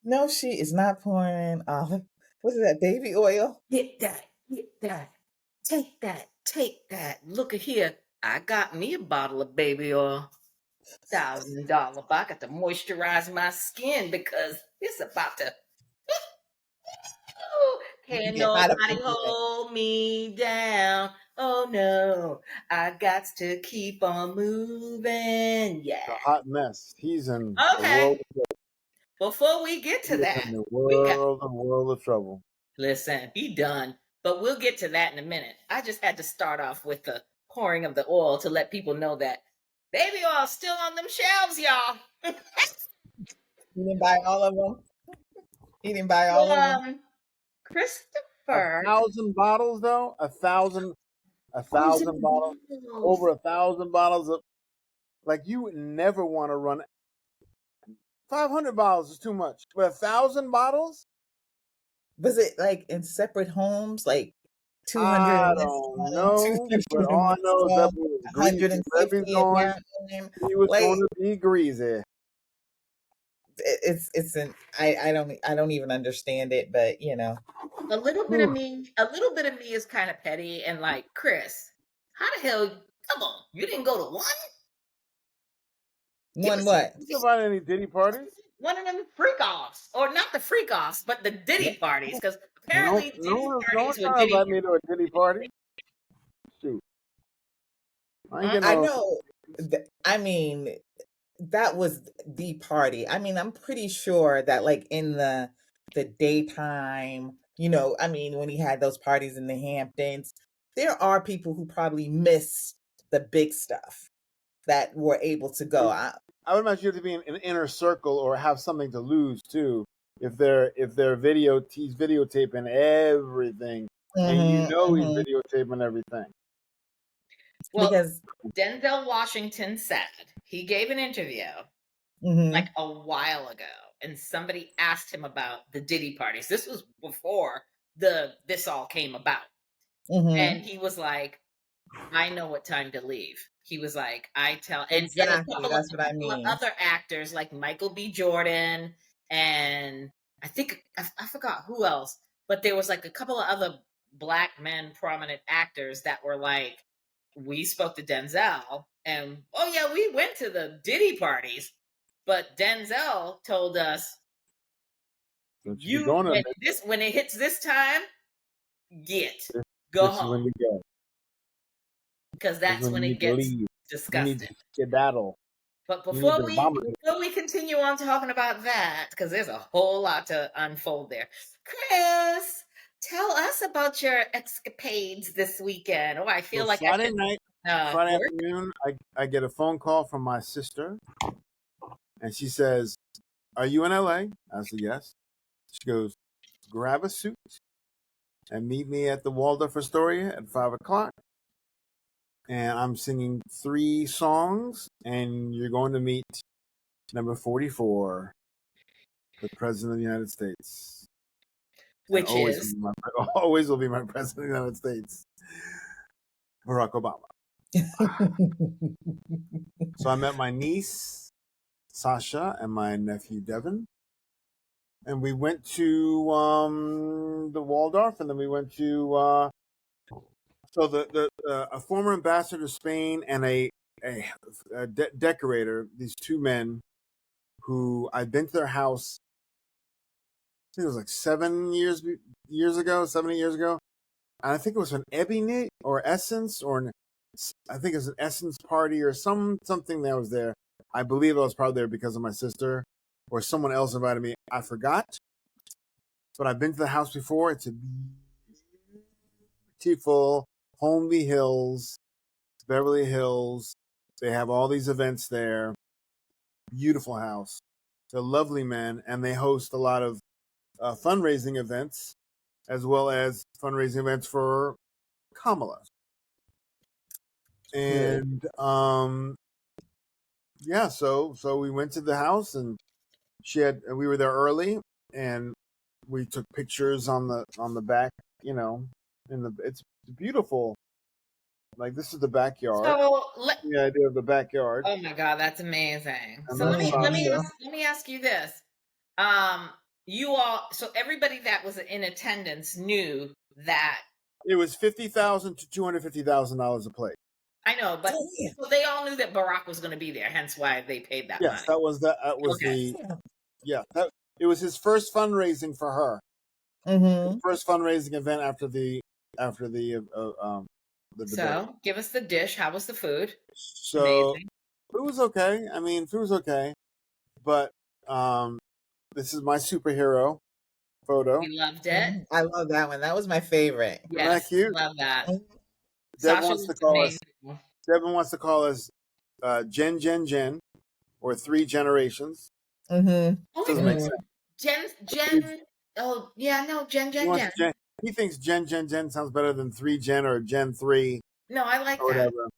No, she is not pouring olive. What is that, baby oil? Get that, take that. Look at here. I got me a bottle of baby oil. $1,000. But I got to moisturize my skin because it's about to. Can't Get hot up nobody in here. hold me down. Oh no, I got to keep on moving. Yeah. It's a hot mess. He's in a Okay. world of Before we get to that, in a we got world of trouble. listen. He done, but we'll get to that in a minute. I just had to start off with the pouring of the oil to let people know that baby oil's still on them shelves, y'all. You didn't buy all of them? He didn't buy all of them? Christopher. 1,000 bottles though? 1,000 bottles? Over 1,000 bottles of, like, you would never want to run 500 bottles is too much. But 1,000 bottles? Was it like in separate homes? Like 200 I in this don't home, know. 200 But in all I this know is that home, was greasy. 150 in that home. He was Like going to be greasy. it's I don't even understand it, but you know. A little bit of me is kind of petty and like, Chris, how the hell? Come on, you didn't go to one? One what? You about any Diddy parties? One of them freak offs, or not the freak offs, but the Diddy parties, because apparently No Diddy one's parties with trying to Diddy. invite me to a Diddy party. Shoot. I ain't getting I no. know. I mean, that was the party. I mean, I'm pretty sure that like in the daytime, you know, I mean, when he had those parties in the Hamptons, there are people who probably missed the big stuff that were able to go. I would imagine you have to be in an inner circle or have something to lose too. If they're he's videotaping everything, and you know he's videotaping everything. Well, because Denzel Washington said he gave an interview like a while ago, and somebody asked him about the Diddy parties. This was before this all came about, and he was like, "I know what time to leave." He was like, "I tell," and exactly, that's what I couple mean. of other actors like Michael B. Jordan, and I think I forgot who else, but there was like a couple of other black men, prominent actors that were like, we spoke to Denzel, and oh yeah, we went to the Diddy parties, but Denzel told us, when it hits this time, go home, when you go, because that's when it gets disgusting. You need to skedaddle. But before we continue on talking about that, because there's a whole lot to unfold there, Chris, tell us about your escapades this weekend. Oh, I feel like Friday afternoon, I get a phone call from my sister, and she says, "Are you in LA?" I said, "Yes." She goes, "Grab a suit and meet me at the Waldorf Astoria at 5:00. And I'm singing 3 songs, and you're going to meet number 44, the President of the United States. Which always will be my President of the United States, Barack Obama." So I met my niece, Sasha, and my nephew, Devin. And we went to the Waldorf, and then we went to a former ambassador to Spain and a decorator. These 2 men who I'd been to their house. I think it was like 7 years ago, 7 8 years ago. And I think it was an Ebony or Essence, or I think it was an Essence party or something that was there. I believe I was probably there because of my sister, or someone else invited me. I forgot. But I've been to the house before. It's a beautiful Holmby Hills, Beverly Hills. They have all these events there. Beautiful house. They're lovely men, and they host a lot of fundraising events, as well as fundraising events for Kamala. And yeah, so we went to the house, and we were there early, and we took pictures on the back, it's beautiful. Like, this is the backyard. So The idea of the backyard. oh my God, that's amazing. And So that's Sasha. let me ask you this. Um, you all, so everybody that was in attendance knew that. It was $50,000 to $250,000 a plate. I know, but so they all knew that Barack was going to be there, hence why they paid that money. Yes, that was Okay. it was his first fundraising for her. His first fundraising event after the debate. So give us the dish. How was the food? So Amazing. it was okay. I mean, food was okay, but this is my superhero photo. You loved it. I love that one. That was my favorite. Isn't that cute? Love that. Deb Sasha wants to looks call amazing. us. Devin wants to call us Jen, or 3 generations. Mm-hmm. Doesn't make sense. Jen. Oh yeah, no, Jen. He thinks Jen sounds better than 3 Gen or Gen 3. No, I like or that. whatever.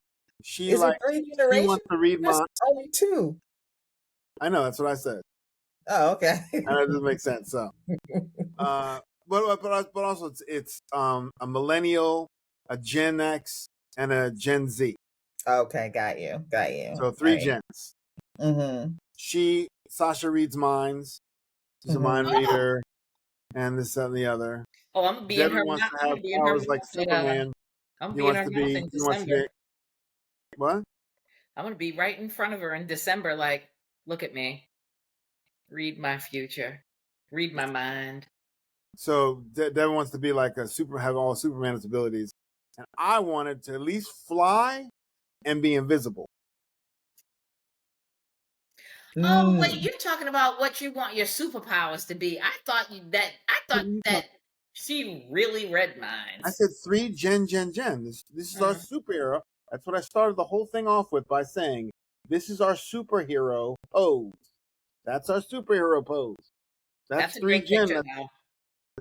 She Is it 3 generations? She wants to read There's my. only 2. I know, that's what I said. Oh, okay. And that doesn't make sense. So, but also it's a millennial, a Gen X, and a Gen Z. Okay, got you. So 3 right. gens. Mm-hmm. Sasha reads minds. She's a mind reader, and this, that, and the other. Oh, I'm gonna be in her wants mouth. to have powers like Superman. I'm gonna be in her mouth in December. What? I'm gonna be right in front of her in December. Like, look at me. Read my future. Read my mind. So Devin wants to be like have all Superman's abilities, and I wanted to at least fly and be invisible. Oh wait, you're talking about what you want your superpowers to be. I thought that she really read minds. I said 3 Gen. This is our superhero. That's what I started the whole thing off with, by saying this is our superhero pose. That's our superhero pose. That's 3 Gen.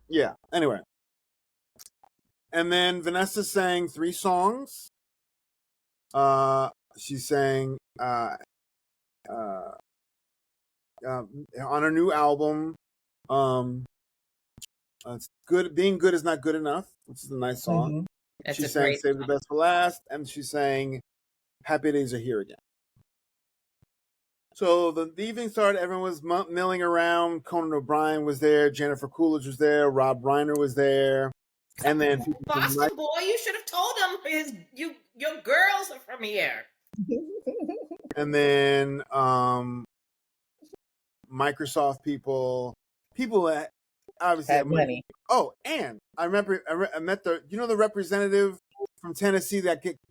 Yeah. Anyway, and then Vanessa sang 3 songs. She sang on her new album. It's good. Being good is not good enough, which is a nice song. She sang "Save the Best for Last," and she sang "Happy Days Are Here Again." So the evening started. Everyone was milling around. Conan O'Brien was there. Jennifer Coolidge was there. Rob Reiner was there. And then Boston boy, you should have told him your girls are from here. And then Microsoft people that obviously had money. Oh, and I remember I met the representative from Tennessee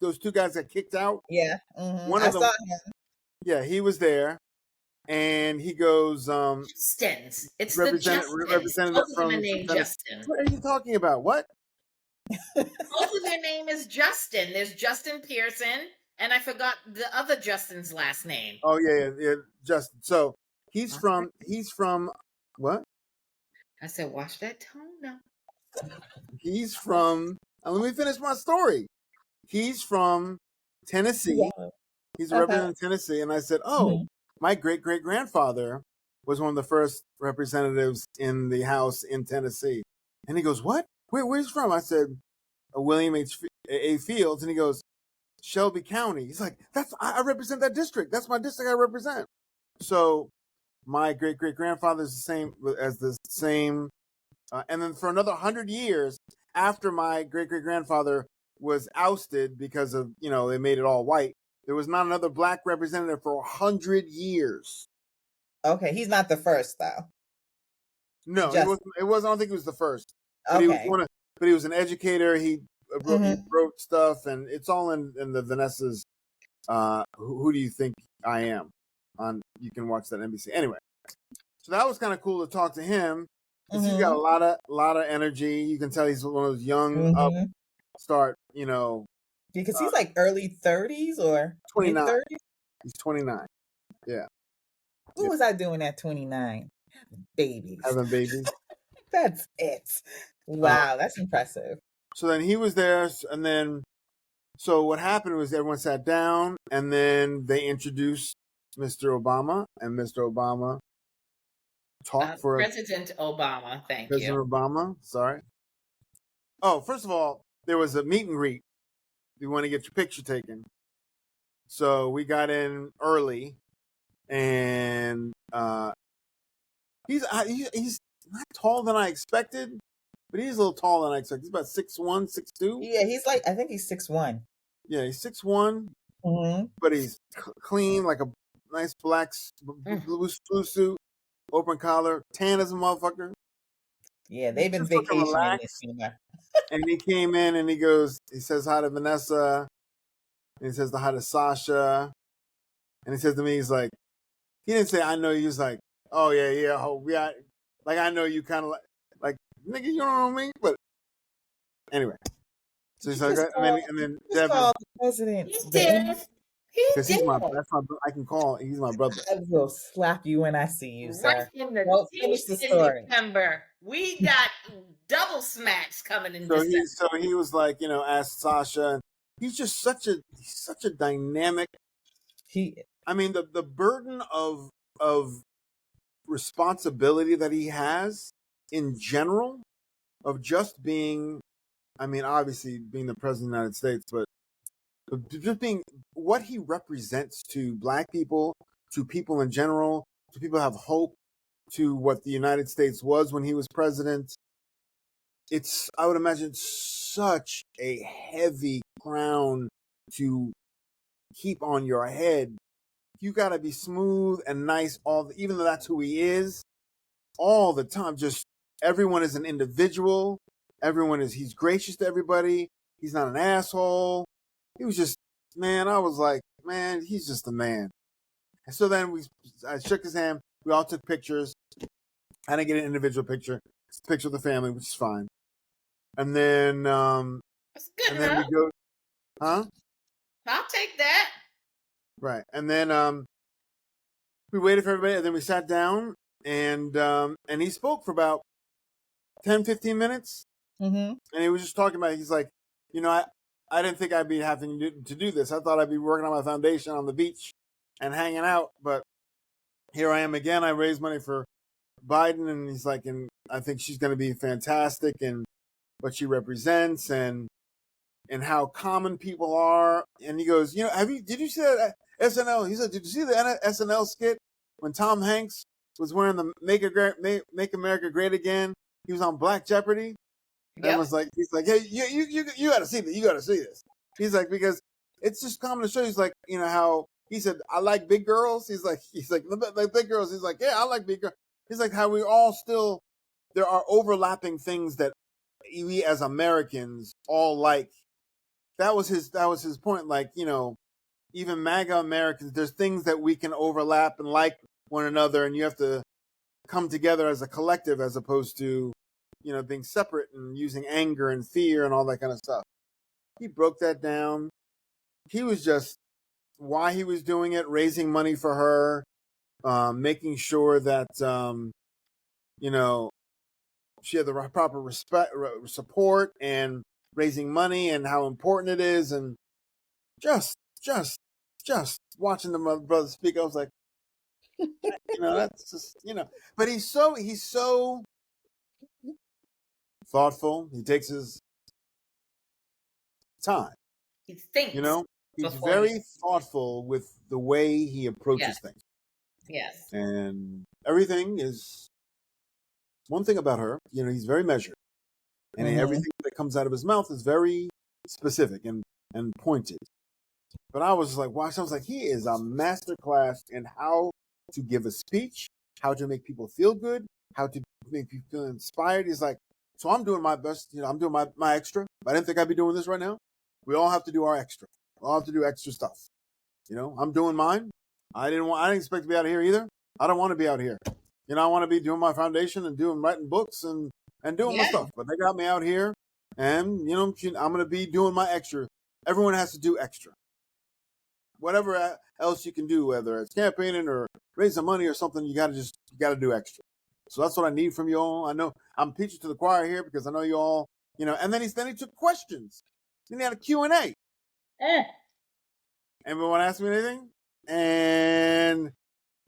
those 2 guys that kicked out. Yeah, one of them. Saw him. Yeah, he was there, and he goes, Justins. It's the Representative from Justin. What are you talking about? What? Both of their name is Justin. There's Justin Pearson, and I forgot the other Justin's last name. Oh yeah, Justin. So he's from what? I said, watch that tone now. He's from. Let me finish my story. He's from Tennessee. Yeah. He's a representative of Tennessee, and I said, "Oh, my great-great-grandfather was one of the first representatives in the House in Tennessee." And he goes, "What? Where's he from?" I said, "William A. Fields," and he goes, "Shelby County." He's like, I represent that district. That's my district I represent. So my great-great-grandfather is the same. And then for another 100 years after my great-great-grandfather was ousted because of, they made it all white, there was not another black representative for 100 years. Okay, he's not the first, though. No, it wasn't. I don't think he was the first. But he was an educator. He wrote stuff, and it's all in the Vanessa's Who Do You Think I Am? You can watch that on NBC. Anyway, so that was kind of cool to talk to him. Because he's got a lot of energy. You can tell he's one of those young upstart, Because he's like early 30s or 29. mid-30s. He's 29. Yeah. What was I doing at 29? Babies. Having babies. That's it. Wow, that's impressive. So then he was there, and then So what happened was everyone sat down, and then they introduced Mr. Obama, and Mr. Obama talked for President Obama, thank you. President Obama. Sorry. Oh, first of all, there was a meet and greet. You want to get your picture taken, so we got in early, and he's not taller than I expected, but he's a little taller than I expected. He's about 6'1", 6'2". Yeah, he's like, I think he's 6'1". Yeah, he's 6'1", Mm-hmm. but he's clean, like a nice black blue suit, open collar, tan as a motherfucker. Yeah, they've been Just fucking vacationing this relaxed. summer. And he came in and he says hi to Vanessa, and he says hi to Sasha, and he says to me, he's like, he didn't say I know you. He was like, oh yeah, oh yeah, like I know you, kind of like nigga, you don't know me, but anyway. So he's like, and then just Devin, call the president. He did. He because did. I can call. He's my brother. I will slap you when I see you, Right sir. in the Well, teeth finish the in story. December. We got double smacks coming in So December. he was like, asked Sasha. He's just such a dynamic. I mean, the burden of responsibility that he has in general, of just being, I mean, obviously being the president of the United States, but just being what he represents to Black people, to people in general, to people who have hope, to what the United States was when he was president. It's, I would imagine, such a heavy crown to keep on your head. You got to be smooth and nice even though that's who he is, all the time. Just everyone is an individual. He's gracious to everybody. He's not an asshole. He was just, man, I was like, man, he's just a man. And so then I shook his hand. We all took pictures. I didn't get an individual picture. It's a picture of the family, which is fine. And then, That's good enough. we go, huh? I'll take that. Right. And then, we waited for everybody, and then we sat down, and he spoke for about 10, 15 minutes. Mm-hmm. And he was just talking about, he's like, I didn't think I'd be having to do this. I thought I'd be working on my foundation on the beach and hanging out. But here I am again. I raised money for Biden, and he's like, and I think she's going to be fantastic, and what she represents, and how common people are. And he goes, did you see that SNL? He said, did you see the SNL skit when Tom Hanks was wearing the Make America Great Again? He was on Black Jeopardy. Yep. And he's like, hey, you got to see this. You got to see this. He's like, because it's just common to show. He's like, how he said, I like big girls. He's like big girls. He's like, yeah, I like big girls. He's like, how we all still, there are overlapping things that we as Americans all like. That was his point. Like, even MAGA Americans, there's things that we can overlap and like one another, and you have to come together as a collective as opposed to, being separate and using anger and fear and all that kind of stuff. He broke that down. He was just why he was doing it, raising money for her, making sure that, she had the proper support, and raising money, and how important it is. And just watching the brother speak, I was like, that's just, but he's so thoughtful. He takes his time. He thinks. He's very thoughtful with the way he approaches things. Yes. And everything is, one thing about her, he's very measured. And everything that comes out of his mouth is very specific and pointed. But I was like, I was like, he is a masterclass in how to give a speech, how to make people feel good, how to make people feel inspired. He's like, so I'm doing my best. I'm doing my extra. I didn't think I'd be doing this right now. We all have to do our extra. We all have to do extra stuff. I'm doing mine. I didn't expect to be out of here either. I don't want to be out here. I want to be doing my foundation and writing books and doing my stuff. But they got me out here, and I'm going to be doing my extra. Everyone has to do extra. Whatever else you can do, whether it's campaigning or raising money or something, you got to do extra. So that's what I need from you all. I know I'm preaching to the choir here because I know you all, and then he took questions. Then he had a Q&A. Anyone ask me anything? And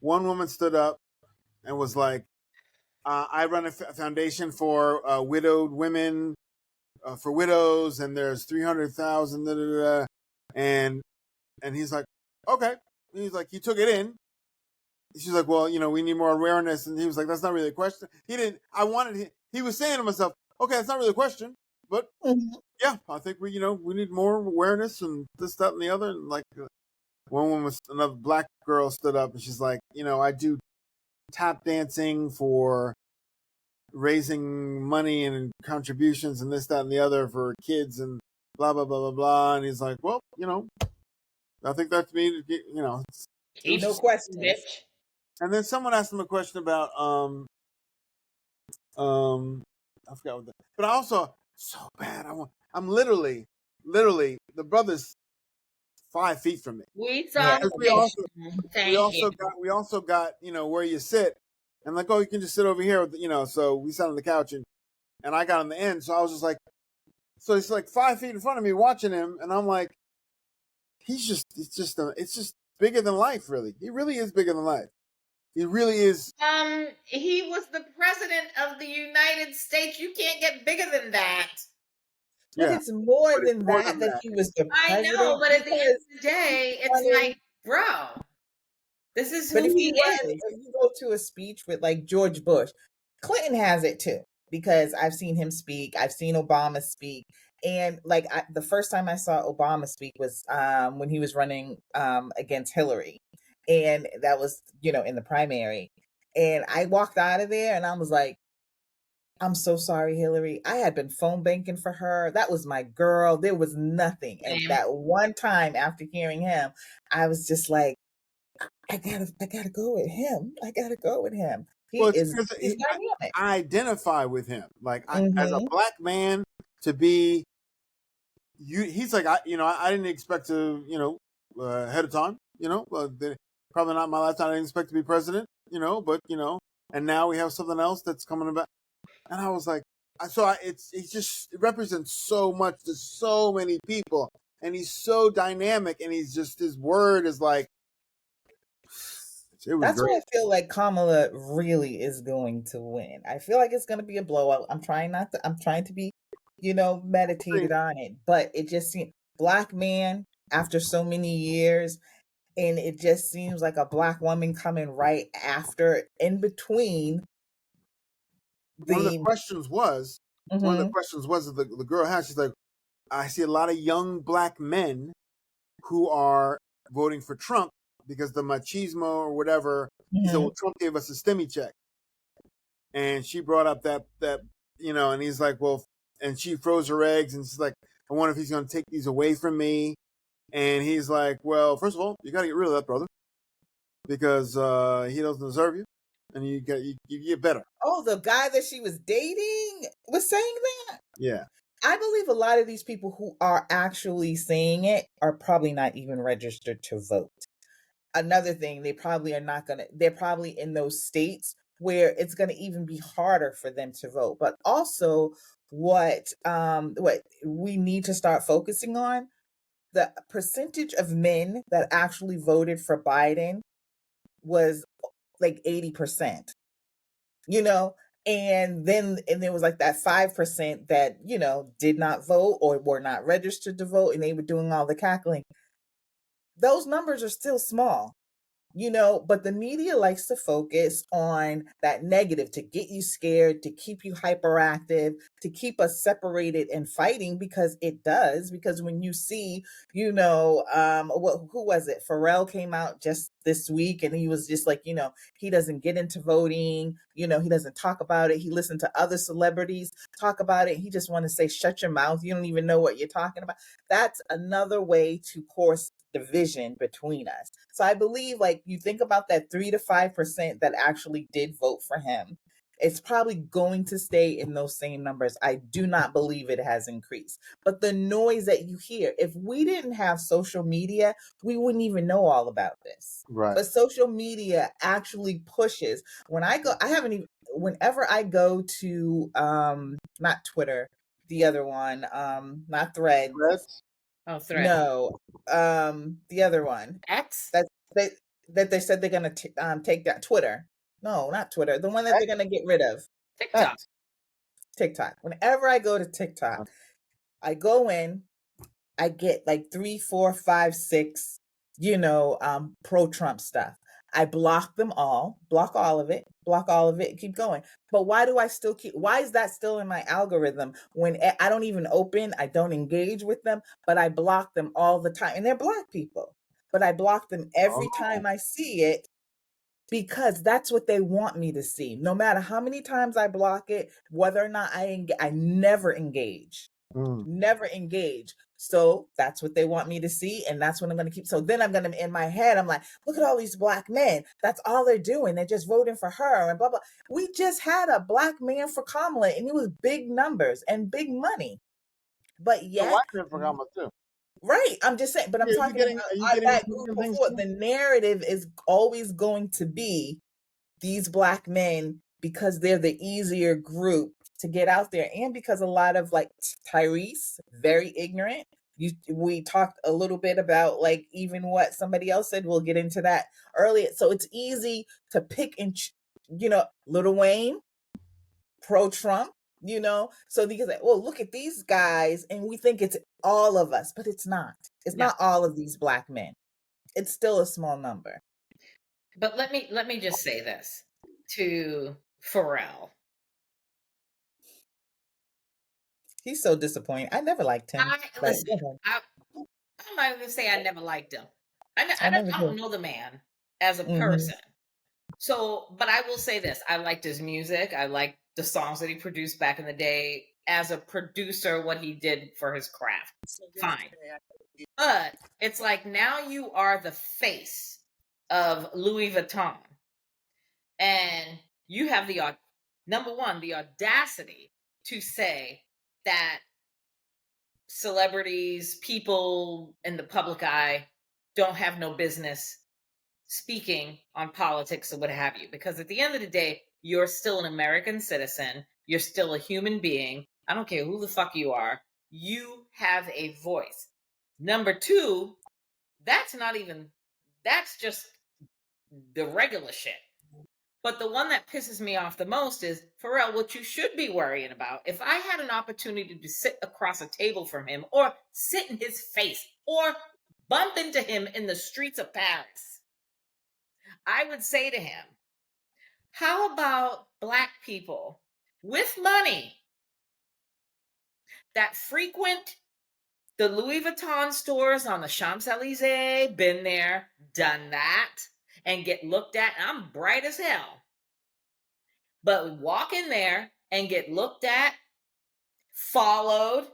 one woman stood up and was like, I run a foundation for widowed women, for widows, and there's 300,000, and he's like, okay. And he's like, he took it in. She's like, well, we need more awareness, and he was like, that's not really a question. He was saying to himself, okay, that's not really a question, but yeah, I think we need more awareness and this, that, and the other. And like one woman, another black girl stood up and she's like, I do tap dancing for raising money and contributions and this, that, and the other for kids and blah, blah, blah, blah, blah. And he's like, well, I think that's me, No questions. Bitch. And then someone asked him a question about, I forgot what that, but I also, so bad. I'm literally, the brother's 5 feet from me. We saw the We also, picture. we also got, where you sit. And like, oh, you can just sit over here, so we sat on the couch and I got on the end. So I was just like, so he's like 5 feet in front of me watching him. And I'm like, it's just bigger than life, really. He really is bigger than life. He really is. He was the president of the United States. You can't get bigger than that. But it's more than more that than that. he was the I president. know, but at the end of the day, it's like, bro, this is who he is. If you go to a speech with like George Bush, Clinton has it too, because I've seen him speak. I've seen Obama speak. And like the first time I saw Obama speak was when he was running against Hillary. And that was, in the primary. And I walked out of there and I was like, I'm so sorry, Hillary. I had been phone banking for her. That was my girl. There was nothing. And that one time after hearing him, I was just like, I gotta go with him. I gotta go with him. He's dynamic. I identify with him. Like as a black man to be he's like, I didn't expect to, ahead of time, probably not my lifetime. I didn't expect to be president, but and now we have something else that's coming about. And I was like, it represents so much to so many people, and he's so dynamic, and his word is like, that's great. why I feel like Kamala really is going to win. I feel like it's going to be a blowout. I'm trying to be, meditated on it, but it just seems black man after so many years. And it just seems like a black woman coming right after, in between. One of the questions was that the girl had, she's like, I see a lot of young black men who are voting for Trump because the machismo or whatever. He said, well, Trump gave us a STEMI check. And she brought up that, and he's like, well, and she froze her eggs and she's like, I wonder if he's going to take these away from me. And he's like, well, first of all, you got to get rid of that brother because he doesn't deserve you. And you get better. Oh, the guy that she was dating was saying that? Yeah. I believe a lot of these people who are actually saying it are probably not even registered to vote. Another thing, they're probably in those states where it's going to even be harder for them to vote. But also what we need to start focusing on, the percentage of men that actually voted for Biden was like 80%, and there was like that 5% that, did not vote or were not registered to vote, and they were doing all the cackling. Those numbers are still small. But the media likes to focus on that negative to get you scared, to keep you hyperactive, to keep us separated and fighting, because it does. Because when you see, who was it? Pharrell came out just this week and he was just like, he doesn't get into voting. He doesn't talk about it. He listened to other celebrities talk about it. He just want to say, shut your mouth. You don't even know what you're talking about. That's another way to course division between us. So I believe, like, you think about that 3 to 5% that actually did vote for him, it's probably going to stay in those same numbers. I do not believe it has increased. But the noise that you hear, if we didn't have social media, we wouldn't even know all about this. Right. But social media actually pushes. Whenever I go to not Twitter, the other one, not Threads. Oh, Thread. No, the other one X? that they that they said they're gonna take that Twitter. No, not Twitter. The one that they're gonna get rid of. TikTok. X. TikTok. Whenever I go to TikTok, I go in, I get like 3, 4, 5, 6, pro Trump stuff. I block all of it, keep going. But why do I still why is that still in my algorithm when I don't even open, I don't engage with them, but I block them all the time. And they're black people, but I block them every Oh. time I see it because that's what they want me to see. No matter how many times I block it, whether or not I never engage. Mm. Never engage. So that's what they want me to see, and that's what I'm going to keep. So then I'm going to, in my head, I'm like, look at all these black men. That's all they're doing. They're just voting for her and blah, blah. We just had a black man for Kamala, and it was big numbers and big money. But The yet, white man for Gamma too. right, I'm just saying, but I'm Yeah, talking are you about getting that group Republican things before. too? The narrative is always going to be these black men because they're the easier group to get out there, and because a lot of like Tyrese, very ignorant. We talked a little bit about like even what somebody else said. We'll get into that earlier. So it's easy to pick and Lil Wayne, pro Trump. So because well, look at these guys, and we think it's all of us, but it's not. It's No. not all of these black men. It's still a small number. But let me just say this to Pharrell. He's so disappointing. I never liked him, but Listen. I'm not gonna say I never liked him. I never I don't did. know the man as a Hmm. person. So, but I will say this: I liked his music. I liked the songs that he produced back in the day. As a producer, what he did for his craft, fine. But it's like now you are the face of Louis Vuitton, and you have number one, the audacity to say that celebrities, people in the public eye, don't have no business speaking on politics or what have you. Because at the end of the day, you're still an American citizen. You're still a human being. I don't care who the fuck you are. You have a voice. Number two, that's just the regular shit. But the one that pisses me off the most is, Pharrell, what you should be worrying about. If I had an opportunity to sit across a table from him or sit in his face or bump into him in the streets of Paris, I would say to him, how about black people with money that frequent the Louis Vuitton stores on the Champs-Elysees, been there, done that, and get looked at? I'm bright as hell. But walk in there and get looked at, followed.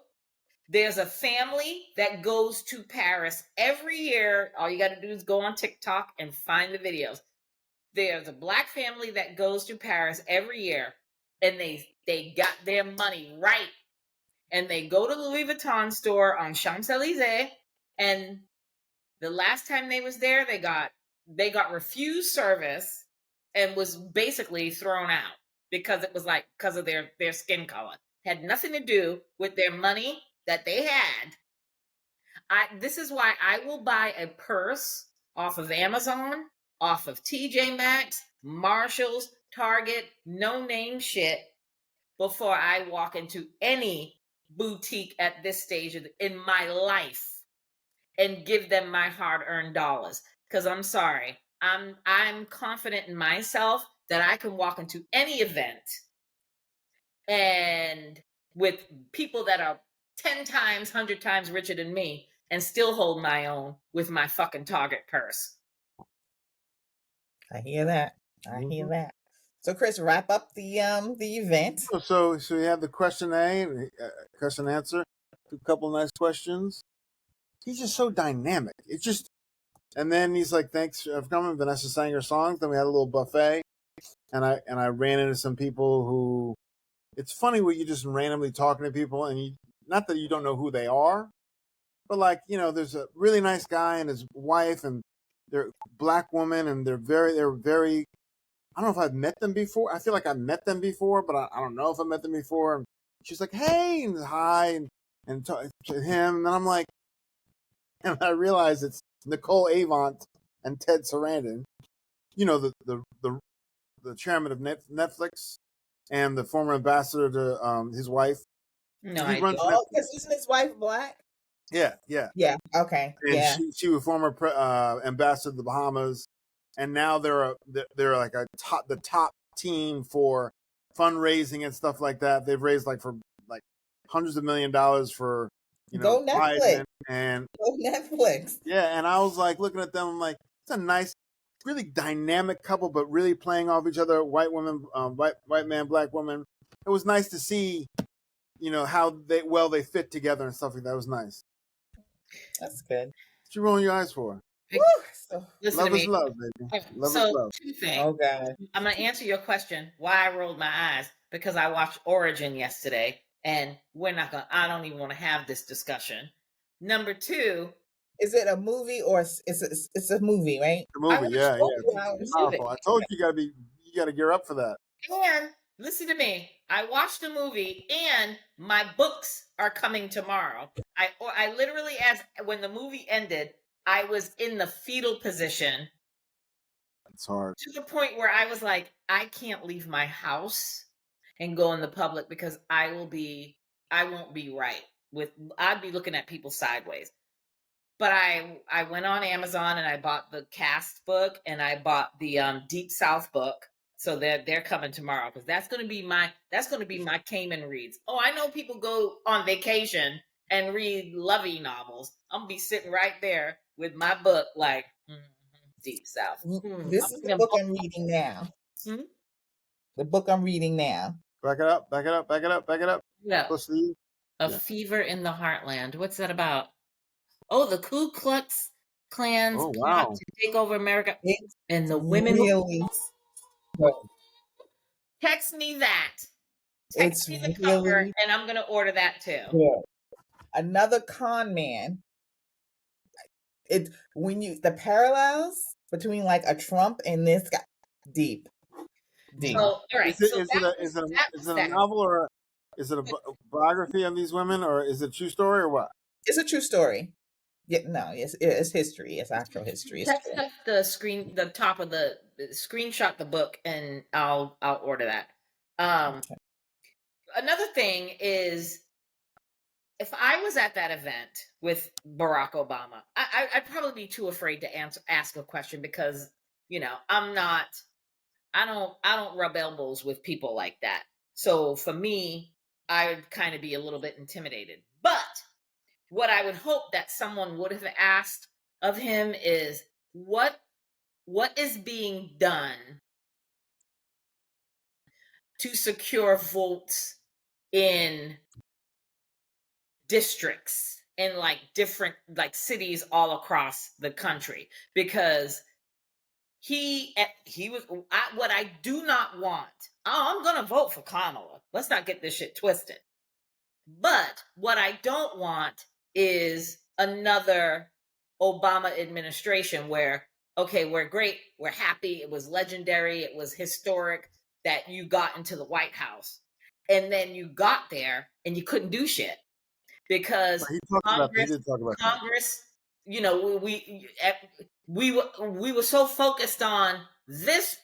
There's a family that goes to Paris every year. All you got to do is go on TikTok and find the videos. There's a black family that goes to Paris every year, and they got their money right. And they go to the Louis Vuitton store on Champs-Elysees, and the last time they was there, they got refused service and was basically thrown out because it was like because of their skin color. Had nothing to do with their money that they had. This is why I will buy a purse off of Amazon, off of TJ Maxx, Marshalls, Target, no name shit before I walk into any boutique at this stage in my life and give them my hard-earned dollars. Because I'm sorry, I'm confident in myself that I can walk into any event and with people that are 10 times, 100 times richer than me and still hold my own with my fucking Target purse. I hear that. I hear that. So, Chris, wrap up the event. So you have the question question answer, a couple nice questions. He's just so dynamic. It's just, and then he's like, "Thanks for coming." Vanessa sang her songs. Then we had a little buffet, and I ran into some people who. It's funny when you just randomly talking to people, and you, not that you don't know who they are, but like there's a really nice guy and his wife, and they're black woman, and they're very. I don't know if I've met them before. I feel like I've met them before, but I don't know if I met them before. And she's like, "Hey," and hi, and to him, and then I'm like, and I realize it's Nicole Avant and Ted Sarandon. You know, the chairman of Netflix and the former ambassador to his wife. No He idea. runs Oh, Netflix. because isn't his wife black? Yeah. Yeah. Okay. And Yeah. she was former ambassador to the Bahamas, and now they're like the top team for fundraising and stuff like that. They've raised like for like hundreds of $millions for Go Netflix. Biden and Go Netflix. yeah. And I was like looking at them, I'm like, it's a nice, really dynamic couple, but really playing off each other. White woman, white man, black woman. It was nice to see, how they fit together and stuff like that. It was nice. That's good. What you rolling your eyes for? Woo! So, Listen Love to is me. love, baby. Love is So love. two things. oh God. I'm going to answer your question why I rolled my eyes because I watched Origin yesterday, and I don't even want to have this discussion. Number two, Is it a movie or it's a movie, right? The movie, yeah. It's Powerful. I told you you gotta gear up for that. And listen to me. I watched the movie, and my books are coming tomorrow. I literally, when the movie ended, I was in the fetal position. It's hard. To the point where I was like, I can't leave my house and go in the public because I won't be right I'd be looking at people sideways. But I went on Amazon and I bought the Cast book and I bought the Deep South book. So they're coming tomorrow because that's gonna be my Cayman reads. Oh, I know people go on vacation and read lovey novels. I'm gonna be sitting right there with my book, like Deep South. This is the book I'm reading now. The book I'm reading now. Back it up, back it up, back it up, back it up. Yeah. Close to you. A Fever in the Heartland. What's that about? Oh, the Ku Klux Klan's plot to take over America. And the women. Really Text me that. Text me the really cover, and I'm going to order that too. good. Another con man. The parallels between like a Trump and this guy, deep. So, all right. Is it a novel or is it a biography of these women, or is it a true story, or what? It's a true story. Yeah, no, it's history. It's actual history. Text up the top of the screenshot the book, and I'll order that. Okay. Another thing is, if I was at that event with Barack Obama, I'd probably be too afraid to ask a question because I don't rub elbows with people like that. So for me, I would kind of be a little bit intimidated. But what I would hope that someone would have asked of him is what is being done to secure votes in districts in like different like cities all across the country, because what I do not want. I'm going to vote for Kamala. Let's not get this shit twisted. But what I don't want is another Obama administration where, okay, we're great, we're happy, it was legendary, it was historic that you got into the White House, and then you got there and you couldn't do shit because Congress, we were so focused on this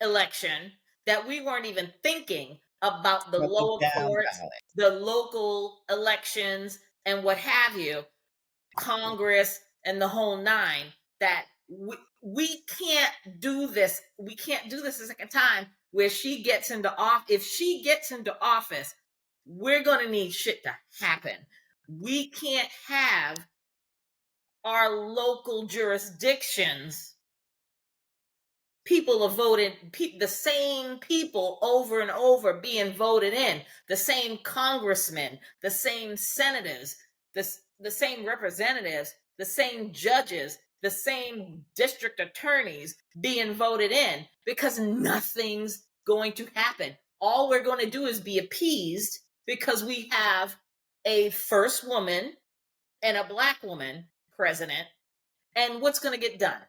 election that we weren't even thinking about the lower courts, the local elections, and what have you, Congress, and the whole nine. That we can't do this. We can't do this a second time where she gets into office. If she gets into office, we're going to need shit to happen. We can't have our local jurisdictions, people are voted, the same people over and over being voted in, the same congressmen, the same senators, the same representatives, the same judges, the same district attorneys being voted in, because nothing's going to happen. All we're going to do is be appeased because we have a first woman and a black woman president. And what's going to get done?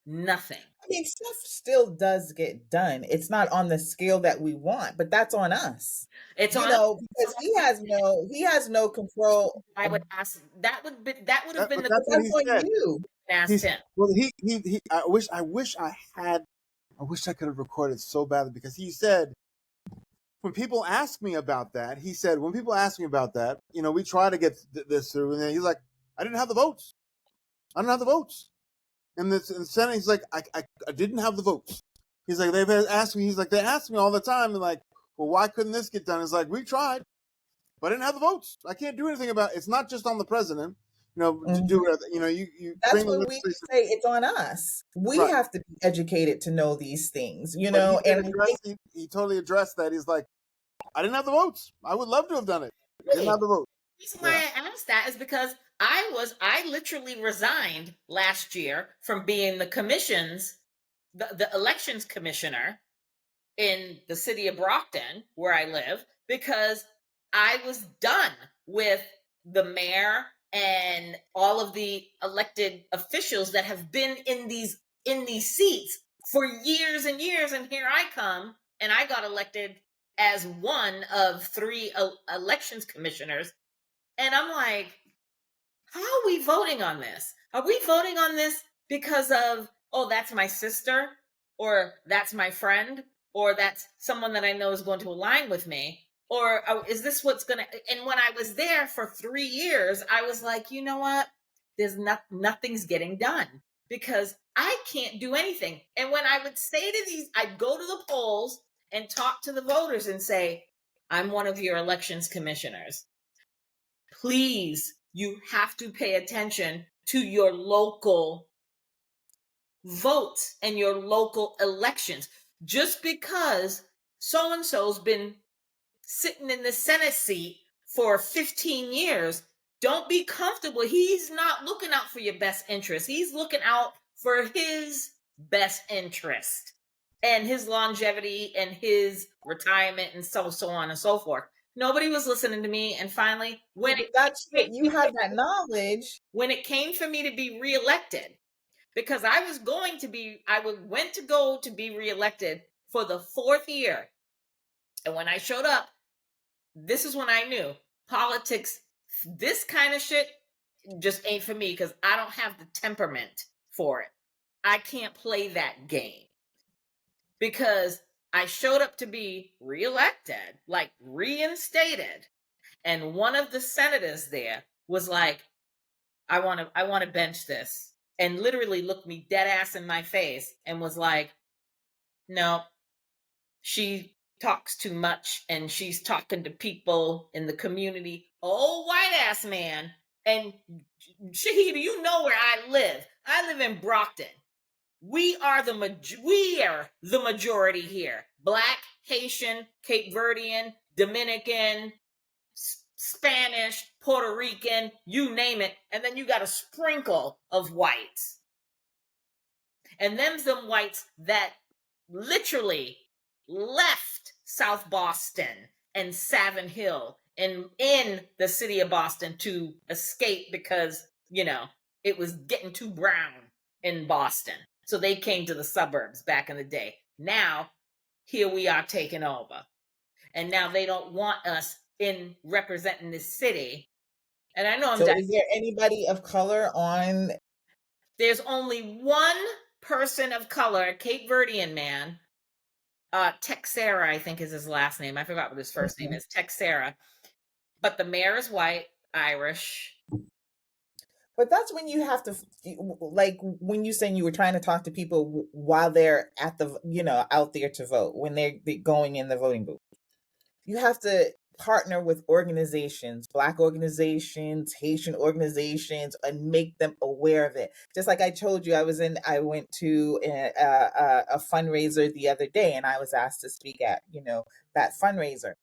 Nothing. mean, stuff still does get done. It's not on the scale that we want, but that's on us. It's You on us. know, because he has no control. I would ask that would have been But the that's what That's he on said. you. asked him. Well, he. I wish I could have recorded so badly because he said when people ask me about that, he said when people ask me about that, we try to get this through, and then he's like, I didn't have the votes. I don't have the votes. And in the Senate, he's like, I didn't have the votes. He's like, they've asked me. He's like, they ask me all the time. And like, well, why couldn't this get done? It's like, we tried, but I didn't have the votes. I can't do anything about it. It's not just on the president, to do it. You That's bring the when we legislation. say it's on us. We Right. have to be educated to know these things, But he and I he totally addressed that. He's like, I didn't have the votes. I would love to have done it. Didn't Really? have the votes. The reason why I asked that is because I literally resigned last year from being the elections commissioner in the city of Brockton, where I live, because I was done with the mayor and all of the elected officials that have been in these seats for years and years. And here I come, and I got elected as one of 3 elections commissioners. And I'm like, how are we voting on this? Are we voting on this because of, oh, that's my sister, or that's my friend, or that's someone that I know is going to align with me? Or is this what's going to? And when I was there for 3 years, I was like, you know what? Nothing's getting done because I can't do anything. And when I would say to these, I'd go to the polls and talk to the voters and say, I'm one of your elections commissioners. Please, you have to pay attention to your local votes and your local elections. Just because so and so's been sitting in the Senate seat for 15 years, don't be comfortable. He's not looking out for your best interest. He's looking out for his best interest and his longevity and his retirement and so on and so forth. Nobody was listening to me. And finally, that's what you have that knowledge. when it came for me to be reelected, because I went to go to be reelected for the 4th year. And when I showed up, this is when I knew politics, this kind of shit just ain't for me because I don't have the temperament for it. I can't play that game because I showed up to be reelected, like reinstated. And one of the senators there was like, I want to bench this, and literally looked me dead ass in my face and was like, no, she talks too much and she's talking to people in the community. Old white ass man. And Shahida, you know where I live. I live in Brockton. We are the majority here. Black, Haitian, Cape Verdean, Dominican, Spanish, Puerto Rican, you name it. And then you got a sprinkle of whites. And them's them whites that literally left South Boston and Savin Hill and in the city of Boston to escape because, it was getting too brown in Boston. So they came to the suburbs back in the day. Now, here we are taking over. And now they don't want us in representing this city. And I know So is there anybody of color on? There's only one person of color, Cape Verdean man. Texera, I think is his last name. I forgot what his first name is. Texera. But the mayor is white, Irish. But that's when you have to, like, when you saying you were trying to talk to people while they're at the, out there to vote, when they're going in the voting booth. You have to partner with organizations, Black organizations, Haitian organizations, and make them aware of it. Just like I told you, I went to a fundraiser the other day, and I was asked to speak at, that fundraiser.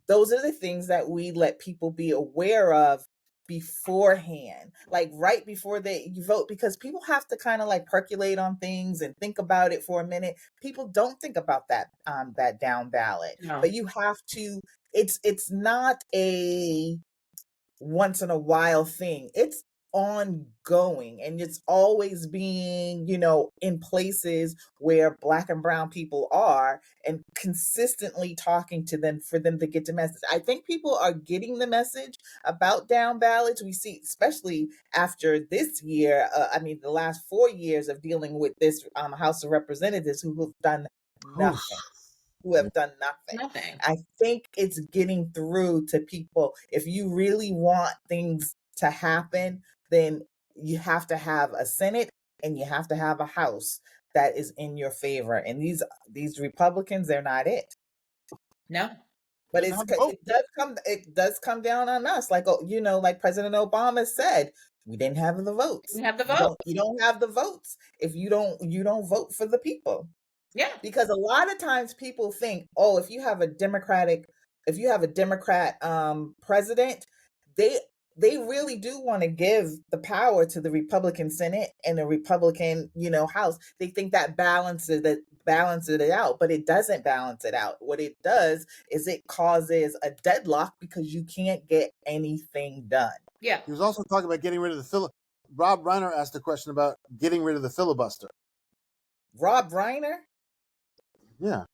Those are the things that we let people be aware of beforehand, like right before you vote, because people have to kind of like percolate on things and think about it for a minute. People don't think about that down ballot. No. But you have to, it's not a once in a while thing. ongoing, and it's always being, in places where Black and brown people are, and consistently talking to them for them to get the message. I think people are getting the message about down ballots. We see, especially after this year, the last 4 years of dealing with this House of Representatives who have done Oof. nothing. Who have done nothing. Nothing. I think it's getting through to people. If you really want things to happen, then you have to have a Senate and you have to have a House that is in your favor. And these Republicans, they're not it. No. But Didn't have the vote. it does come down on us. Like, like President Obama said, we didn't have the votes. We have the vote. You don't have the votes if you don't vote for the people. Yeah. Because a lot of times people think, oh, if you have a Democrat president, they really do want to give the power to the Republican Senate and the Republican, House. They think that balances it out, but it doesn't balance it out. What it does is it causes a deadlock because you can't get anything done. Yeah. He was also talking about getting rid of the Rob Reiner asked a question about getting rid of the filibuster. Rob Reiner? Yeah.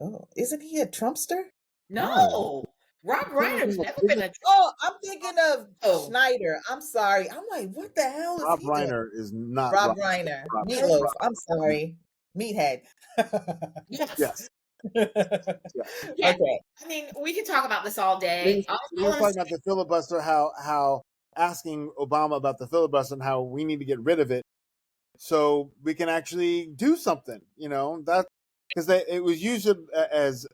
Oh, isn't he a Trumpster? No. Rob Reiner's never been a. Oh, I'm thinking of Schneider. I'm sorry. I'm like, what the hell is Rob he doing? Reiner is not Rob Reiner. Meatloaf. I'm sorry. Meathead. Yes. Yes. Yeah. Okay. I mean, we can talk about this all day. We were talking about the filibuster, how asking Obama about the filibuster and how we need to get rid of it so we can actually do something. That because it was used as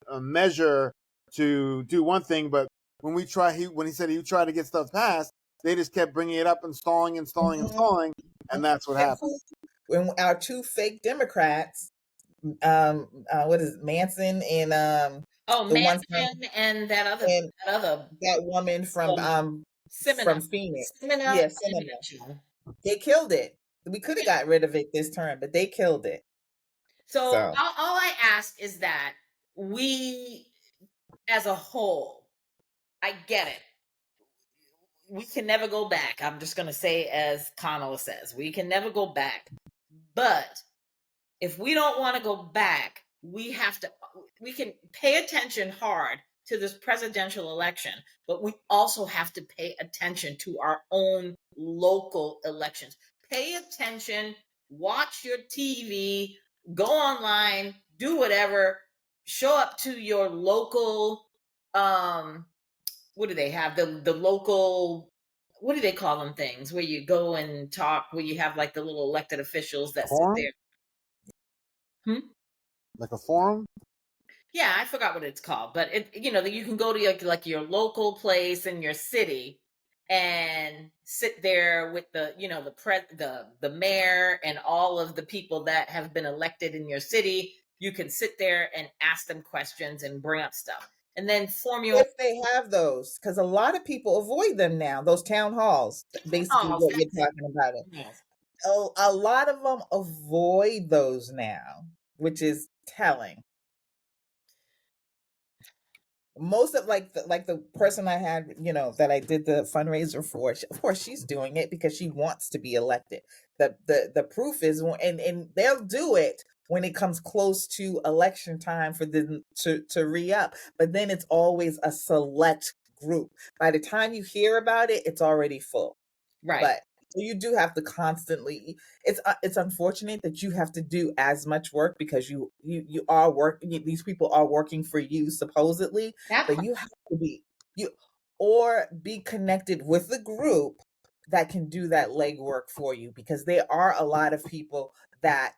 a measure to do one thing, but when he said he would try to get stuff passed, they just kept bringing it up and stalling, and that's what happened. When our two fake Democrats, what is it, Manson and Manson and that woman from Phoenix. Semina. They killed it. We could have got rid of it this term, but they killed it. So all I ask is that we, as a whole, I get it. We can never go back. I'm just going to say, as Kamala says, we can never go back. But if we don't want to go back, we can pay attention hard to this presidential election, but we also have to pay attention to our own local elections. Pay attention, watch your TV, go online, do whatever, show up to your local, what do they have? The local, what do they call them things where you go and talk, where you have like the little elected officials that forum? sit there. Like a forum? Yeah, I forgot what it's called, but you can go to like your local place in your city and sit there with the mayor and all of the people that have been elected in your city. You can sit there and ask them questions and bring up stuff, and then form your. If they have those, because a lot of people avoid them now. Those town halls, basically, what you're talking about. Yes. A lot of them avoid those now, which is telling. Most of like the person I had, that I did the fundraiser for, of course she's doing it because she wants to be elected. The proof is, and they'll do it when it comes close to election time for them to re-up, but then it's always a select group. By the time you hear about it, it's already full. Right. But you do have to constantly. It's unfortunate that you have to do as much work because you are working. These people are working for you supposedly, but you have to be be connected with a group that can do that legwork for you, because there are a lot of people that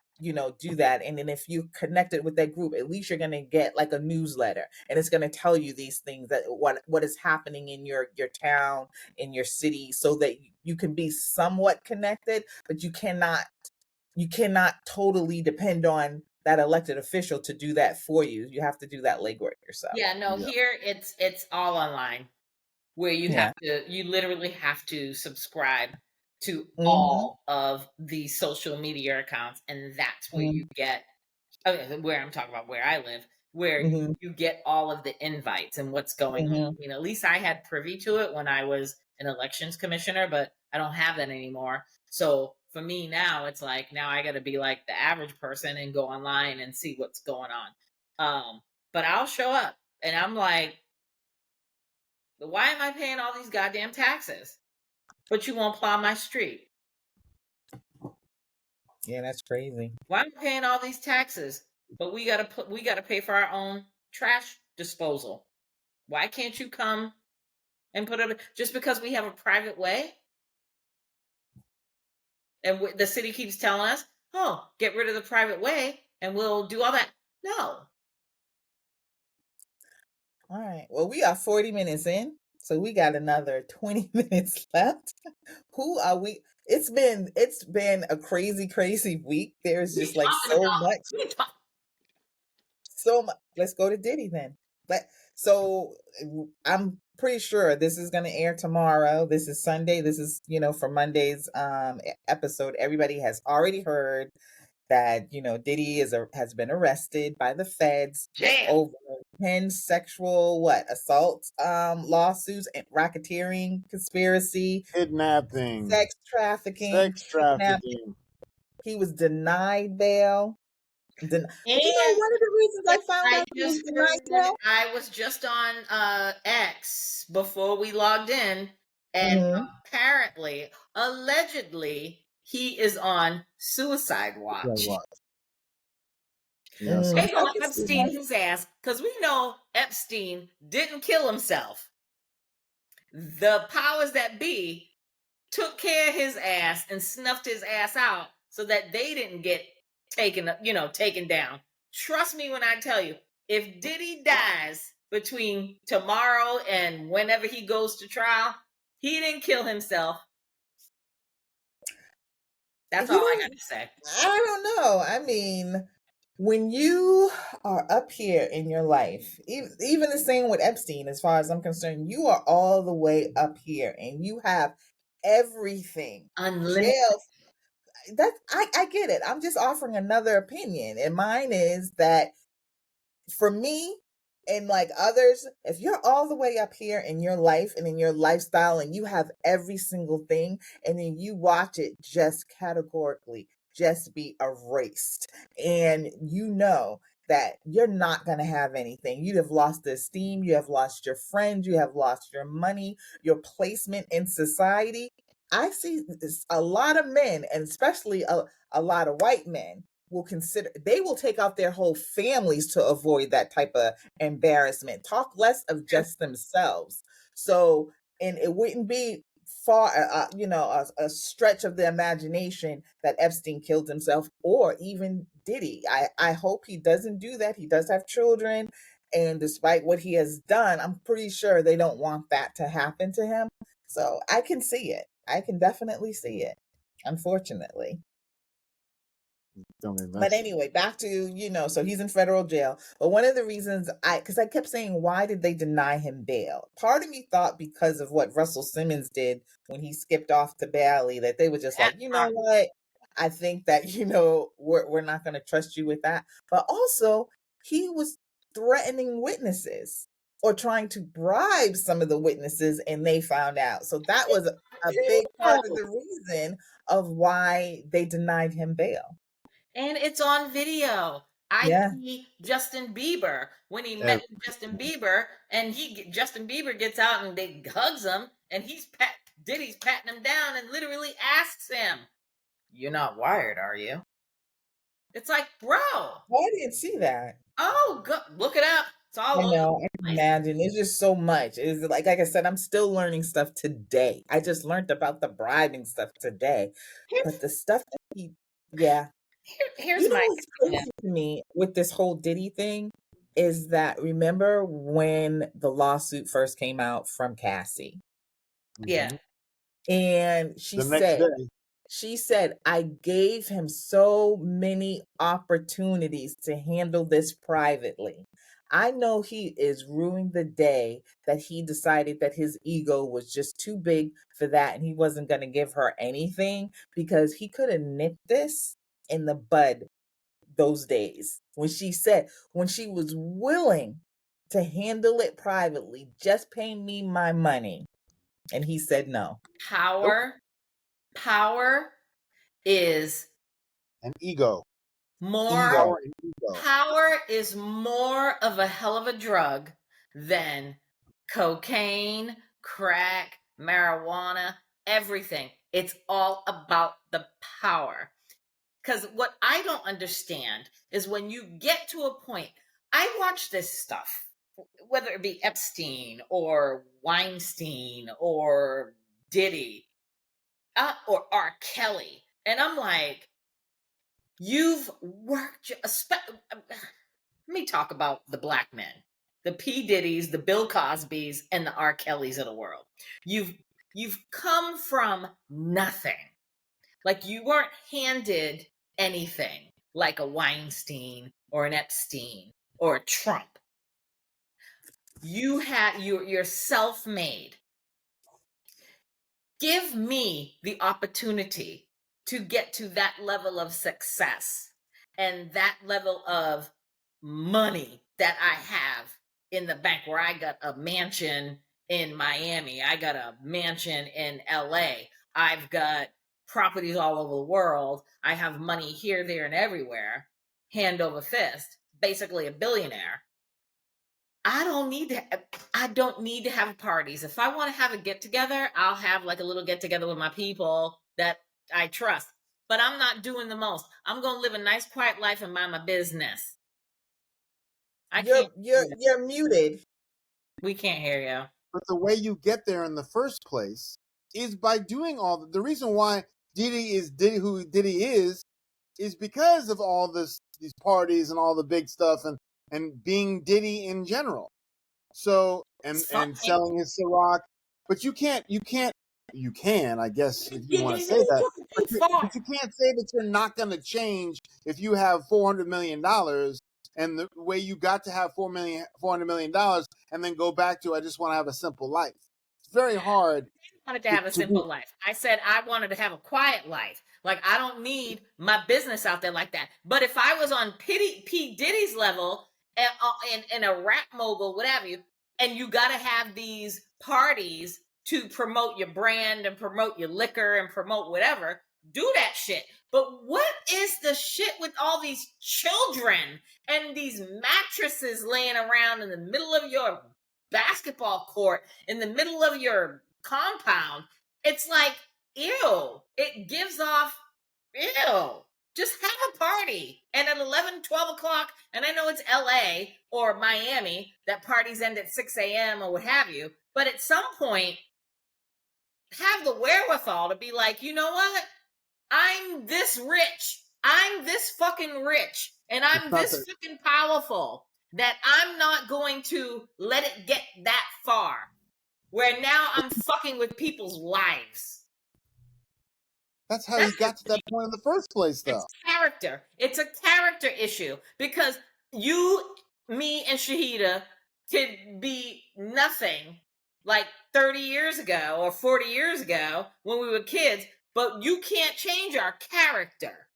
do that. And then if you connected with that group, at least you're going to get like a newsletter, and it's going to tell you these things, that what is happening in your town, in your city, so that you can be somewhat connected. But you cannot totally depend on that elected official to do that for you. You have to do that legwork yourself. Here it's all online, where you literally have to subscribe to all of the social media accounts, and that's where you get, where I'm talking about where I live, where you get all of the invites and what's going on. At least I had privy to it when I was an elections commissioner, but I don't have that anymore. So for me now, it's like now I got to be like the average person and go online and see what's going on. But I'll show up and I'm like, why am I paying all these goddamn taxes? But you won't plow my street. Yeah, that's crazy. Why am I paying all these taxes? But we gotta pay for our own trash disposal. Why can't you come and put it just because we have a private way? And the city keeps telling us, "Oh, get rid of the private way, and we'll do all that." No, All right. Well, we are 40 minutes in, so we got another 20 minutes left. Who are we? It's been a crazy week. There's we just like talking so about much, we talk. so much. Let's go to Diddy then. But so I'm pretty sure this is going to air tomorrow. This is Sunday. This is, for Monday's episode. Everybody has already heard that Diddy has been arrested by the feds Damn. over 10 sexual assault lawsuits and racketeering, conspiracy, Kidnapping, sex trafficking, sex kidnapping. trafficking. He was denied bail. And One of the reasons I found out he was denied bail. I was just on X before we logged in, and apparently, allegedly, he is on suicide watch. Yes. They're gonna Epstein his ass because we know Epstein didn't kill himself. The powers that be took care of his ass and snuffed his ass out so that they didn't get taken down. Trust me when I tell you, if Diddy dies between tomorrow and whenever he goes to trial, he didn't kill himself. That's all I got to say. I don't know. I mean, when you are up here in your life, even the same with Epstein, as far as I'm concerned, you are all the way up here and you have everything. Unlimited. Jail. I get it. I'm just offering another opinion. And mine is that for me and like others, if you're all the way up here in your life and in your lifestyle and you have every single thing and then you watch it just categorically just be erased and that you're not going to have anything. You have lost the esteem, you have lost your friends, you have lost your money, your placement in society. I see a lot of men, and especially a lot of white men, they will take out their whole families to avoid that type of embarrassment. Talk less of just themselves. So, and it wouldn't be far, a stretch of the imagination that Epstein killed himself, or even Diddy. I hope he doesn't do that. He does have children, and despite what he has done, I'm pretty sure they don't want that to happen to him. So I can see it. I can definitely see it, unfortunately. But anyway, back to, so he's in federal jail. But one of the reasons because I kept saying, why did they deny him bail? Part of me thought because of what Russell Simmons did when he skipped off to Bali, that they were just like, you know what? I think that, we're not going to trust you with that. But also, he was threatening witnesses or trying to bribe some of the witnesses, and they found out. So that was a big part of the reason of why they denied him bail. And it's on video. I see Justin Bieber when he met Justin Bieber, and Justin Bieber gets out and they hugs him, and Diddy's patting him down and literally asks him, "You're not wired, are you?" It's like, bro. I didn't see that. Oh, look it up. It's all I know. I can imagine. It's just so much. It's like I said, I'm still learning stuff today. I just learned about the bribing stuff today, but the stuff that here's my what's crazy to me with this whole Diddy thing is that, remember when the lawsuit first came out from Cassie? Yeah. And she said, I gave him so many opportunities to handle this privately. I know he is ruining the day that he decided that his ego was just too big for that and he wasn't going to give her anything, because he could have nipped this in the bud those days when she was willing to handle it privately, just pay me my money. And he said no. Power is An ego. more Ego. Power and ego. power is more of a hell of a drug than cocaine, crack, marijuana, everything. It's all about the power. Because what I don't understand is when you get to a point, I watch this stuff, whether it be Epstein or Weinstein or Diddy or R. Kelly, and I'm like, you've worked. Let me talk about the black men, the P. Diddy's, the Bill Cosby's, and the R. Kellys of the world. You've come from nothing. Like you weren't handed anything like a Weinstein or an Epstein or a Trump. You're self-made. Give me the opportunity to get to that level of success and that level of money that I have in the bank, where I got a mansion in Miami, I got a mansion in LA, I've got properties all over the world, I have money here, there, and everywhere, hand over fist, basically a billionaire. I don't need to have parties. If I want to have a get together, I'll have like a little get together with my people that I trust. But I'm not doing the most. I'm going to live a nice quiet life and mind my business. I You're can't you're you're muted. We can't hear you. But the way you get there in the first place is by doing all the reason why Diddy is Diddy who Diddy is because of all these parties and all the big stuff and being Diddy in general. So and selling his Ciroc, but you can, I guess, if you want to say that, but you can't say that you're not going to change if you have $400 million and the way you got to have $400 million and then go back to, I just want to have a simple life. It's very hard. I wanted to have a simple life. I said I wanted to have a quiet life. Like I don't need my business out there like that. But if I was on P. Diddy's level in a rap mogul, whatever you, and you got to have these parties to promote your brand and promote your liquor and promote whatever, do that shit. But what is the shit with all these children and these mattresses laying around in the middle of your basketball court, in the middle of your compound? It's like, ew. It gives off, ew. Just have a party. And at 11, 12 o'clock, and I know it's LA or Miami, that parties end at 6 a.m. or what have you, but at some point, have the wherewithal to be like, you know what? I'm this rich. I'm this fucking rich. And I'm this fucking powerful that I'm not going to let it get that far where now I'm fucking with people's lives. That's how you got to that point in the first place, though. It's character. It's a character issue because you, me, and Shahida could be nothing like 30 years ago or 40 years ago when we were kids, but you can't change our character.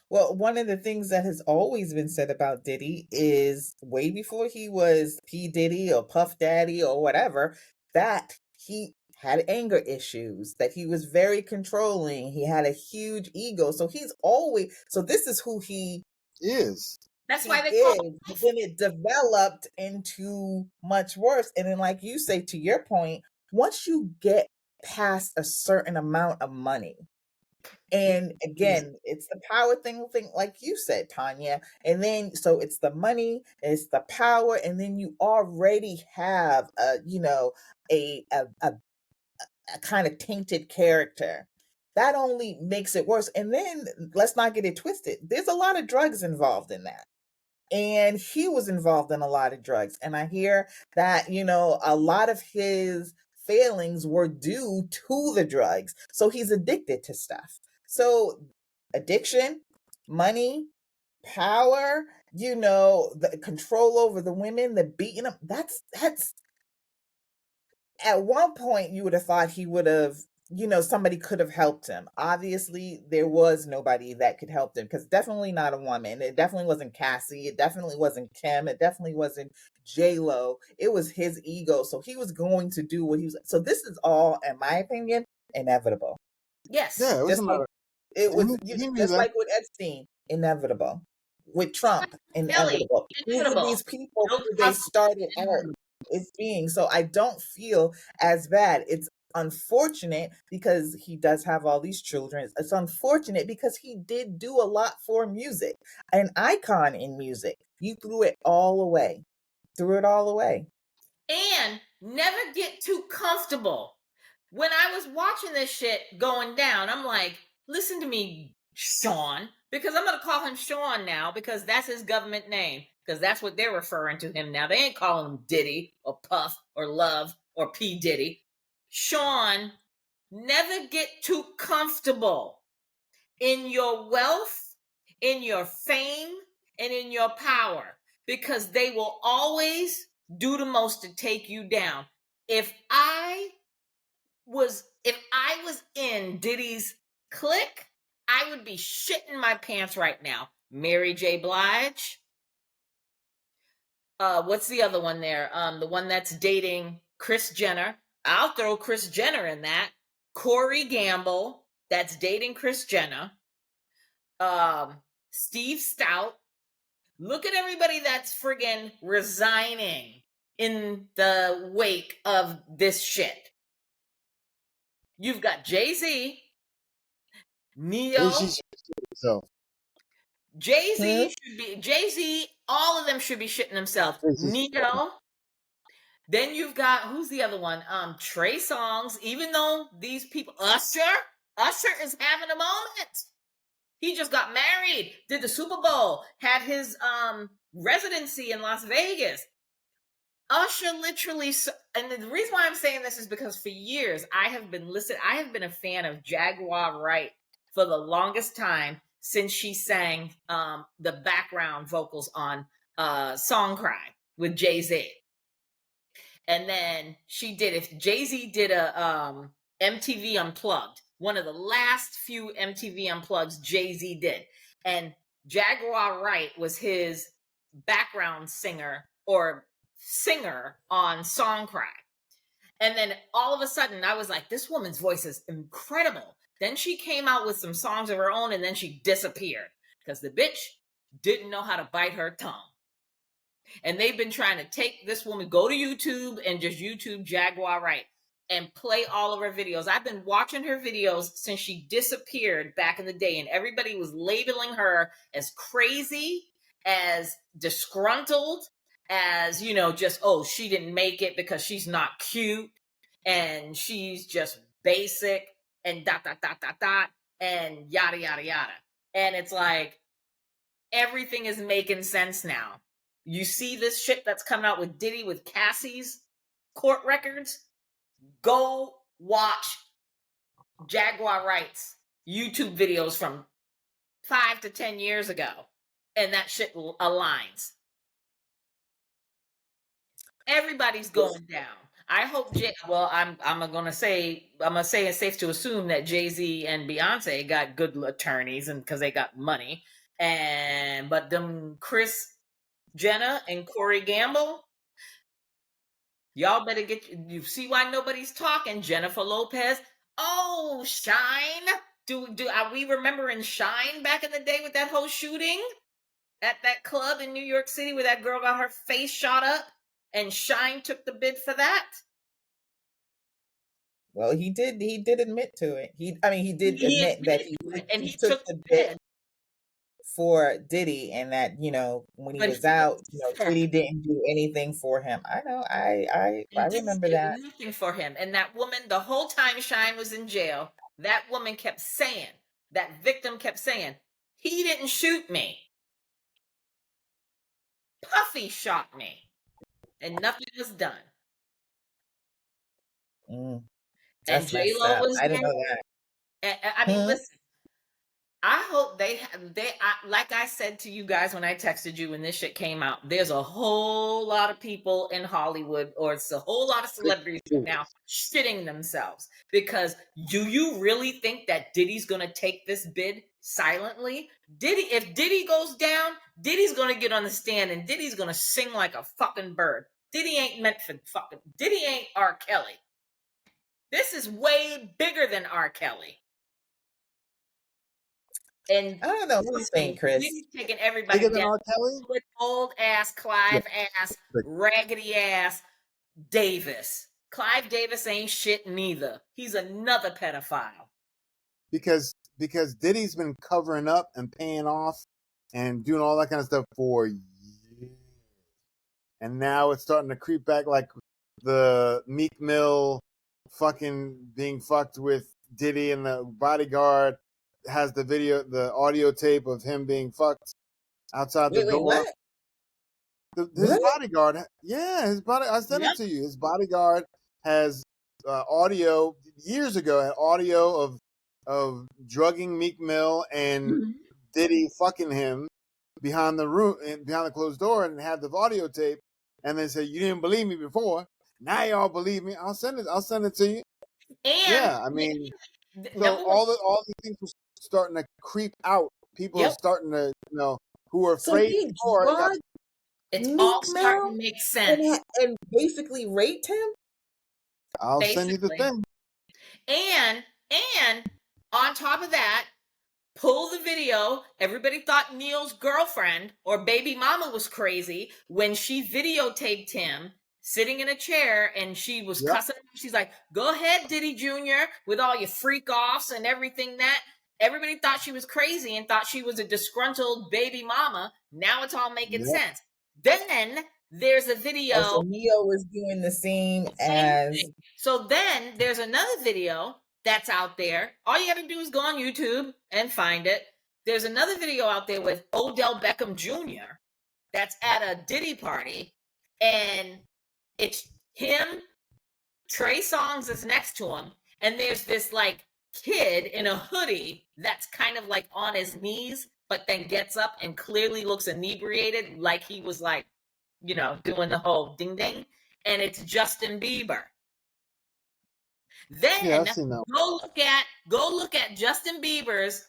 Well, one of the things that has always been said about Diddy is way before he was P. Diddy or Puff Daddy or whatever, that he had anger issues, that he was very controlling. He had a huge ego. So this is who he is. That's why they call him. But then it developed into much worse. And then, like you say, to your point, once you get past a certain amount of money, and again, it's the power thing, like you said, Tanya. And then, so it's the money, it's the power, and then you already have a kind of tainted character. That only makes it worse. And then let's not get it twisted. There's a lot of drugs involved in that. And he was involved in a lot of drugs. And I hear that, a lot of his failings were due to the drugs. So he's addicted to stuff. So addiction, money, power, the control over the women, the beating them, that's at one point you would have thought he would have somebody could have helped him. Obviously, there was nobody that could help him because definitely not a woman. It definitely wasn't Cassie. It definitely wasn't Kim. It definitely wasn't J Lo. It was his ego. So he was going to do what he was. So this is all, in my opinion, inevitable. Yes. Yeah, it was Just a like matter. it was, He knew just that. like with Epstein, inevitable. With Trump, Kelly, inevitable. These are inevitable. these people Bill who they Cosby, started out inevitable. as being. So I don't feel as bad. It's unfortunate because he does have all these children. It's unfortunate because he did do a lot for music, an icon in music. You threw it all away. Threw it all away. And never get too comfortable. When I was watching this shit going down, I'm like, listen to me, Sean, because I'm going to call him Sean now because that's his government name, because that's what they're referring to him now. They ain't calling him Diddy or Puff or Love or P. Diddy. Sean, never get too comfortable in your wealth, in your fame, and in your power, because they will always do the most to take you down. If I was in Diddy's clique, I would be shitting my pants right now. Mary J. Blige. What's the other one there? The one that's dating Kris Jenner. I'll throw Kris Jenner in that. Corey Gamble, that's dating Kris Jenner. Steve Stout. Look at everybody that's friggin' resigning in the wake of this shit. You've got Jay-Z, Neo. So Hmm? Jay-Z, all of them should be shitting themselves. Neo. Then you've got, who's the other one? Trey Songz, even though these people, Usher is having a moment. He just got married, did the Super Bowl, had his residency in Las Vegas. Usher literally, and the reason why I'm saying this is because for years I have been a fan of Jaguar Wright for the longest time, since she sang the background vocals on Song Cry with Jay-Z. And then if Jay-Z did a MTV Unplugged, one of the last few MTV Unplugs Jay-Z did. And Jaguar Wright was his background singer on Song Cry. And then all of a sudden I was like, this woman's voice is incredible. Then she came out with some songs of her own and then she disappeared because the bitch didn't know how to bite her tongue. And they've been trying to take this woman, go to YouTube and just YouTube Jaguar Wright and play all of her videos. I've been watching her videos since she disappeared back in the day, and everybody was labeling her as crazy, as disgruntled, as, just, oh, she didn't make it because she's not cute and she's just basic and dot, dot, dot, dot, dot, and yada, yada, yada. And it's like, everything is making sense now. You see this shit that's coming out with Diddy, with Cassie's court records? Go watch Jaguar Wright's YouTube videos from 5 to 10 years ago, and that shit aligns. Everybody's going down. I hope I'm gonna say it's safe to assume that Jay-Z and Beyonce got good attorneys, and because they got money, but them Kris Jenner and Corey Gamble, y'all better you see why nobody's talking. Jennifer Lopez. Oh, Shine. Are we remembering Shine back in the day with that whole shooting at that club in New York City where that girl got her face shot up and Shine took the bid for that? Well, he did admit to it. He did He admit that admitted to it, and he he took took the the bit bid. for Diddy, and that, when he But was out, he Diddy didn't do anything for him. I know. I and Diddy remember did that. nothing for him. And that woman, the whole time Shine was in jail, that woman kept saying, that victim kept saying, he didn't shoot me. Puffy shot me. And nothing was done. And That's messed J-Lo up. was I didn't there. know that. I mean, listen, I hope like I said to you guys when I texted you when this shit came out, there's a whole lot of people in Hollywood, or it's a whole lot of celebrities now shitting themselves, because do you really think that Diddy's gonna take this bid silently? If Diddy goes down, Diddy's gonna get on the stand and Diddy's gonna sing like a fucking bird. Diddy ain't R. Kelly. This is way bigger than R. Kelly. And I don't know who you think, Chris. He's taking everybody Bigger than down R. Kelly? with old ass Clive ass, raggedy ass Davis. Clive Davis ain't shit neither. He's another pedophile. Because Diddy's been covering up and paying off and doing all that kind of stuff for years. And now it's starting to creep back, like the Meek Mill fucking being fucked with Diddy, and the bodyguard has the audio tape of him being fucked outside the door. What? His bodyguard, I sent it to you. His bodyguard has audio years ago, had audio of drugging Meek Mill and Diddy fucking him behind the closed door, and had the audio tape. And they say, you didn't believe me before. Now y'all believe me. I'll send it to you. And I mean, so all these things were starting to creep out. People are starting to, who are afraid. It's all starting to make sense. And basically raped him? I'll send you the thing. And on top of that, pull the video. Everybody thought Neil's girlfriend or baby mama was crazy when she videotaped him sitting in a chair, and she was cussing. She's like, go ahead, Diddy Jr., with all your freak offs and everything that. Everybody thought she was crazy and thought she was a disgruntled baby mama. Now it's all making sense. Then there's a video. So Neo was doing the same as. Thing. So then there's another video that's out there. All you got to do is go on YouTube and find it. There's another video out there with Odell Beckham Jr. that's at a Diddy party, and it's him. Trey Songz is next to him, and there's this like kid in a hoodie that's kind of like on his knees, but then gets up and clearly looks inebriated, like he was like, doing the whole ding ding, and it's Justin Bieber. Then go look at Justin Bieber's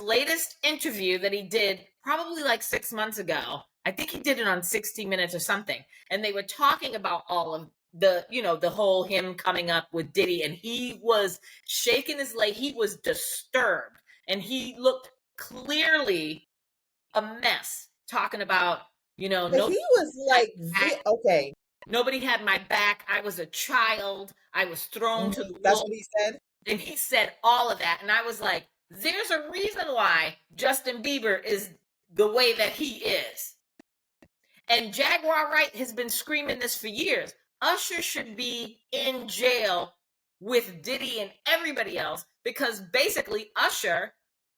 latest interview that he did probably like 6 months ago. I think he did it on 60 Minutes or something. And they were talking about all of the whole him coming up with Diddy, and he was shaking his leg. He was disturbed, and he looked clearly a mess, talking about, he was like, okay. Nobody had my back. I was a child. I was thrown to the wolves. That's what he said? And he said all of that. And I was like, there's a reason why Justin Bieber is the way that he is. And Jaguar Wright has been screaming this for years. Usher should be in jail with Diddy and everybody else, because basically Usher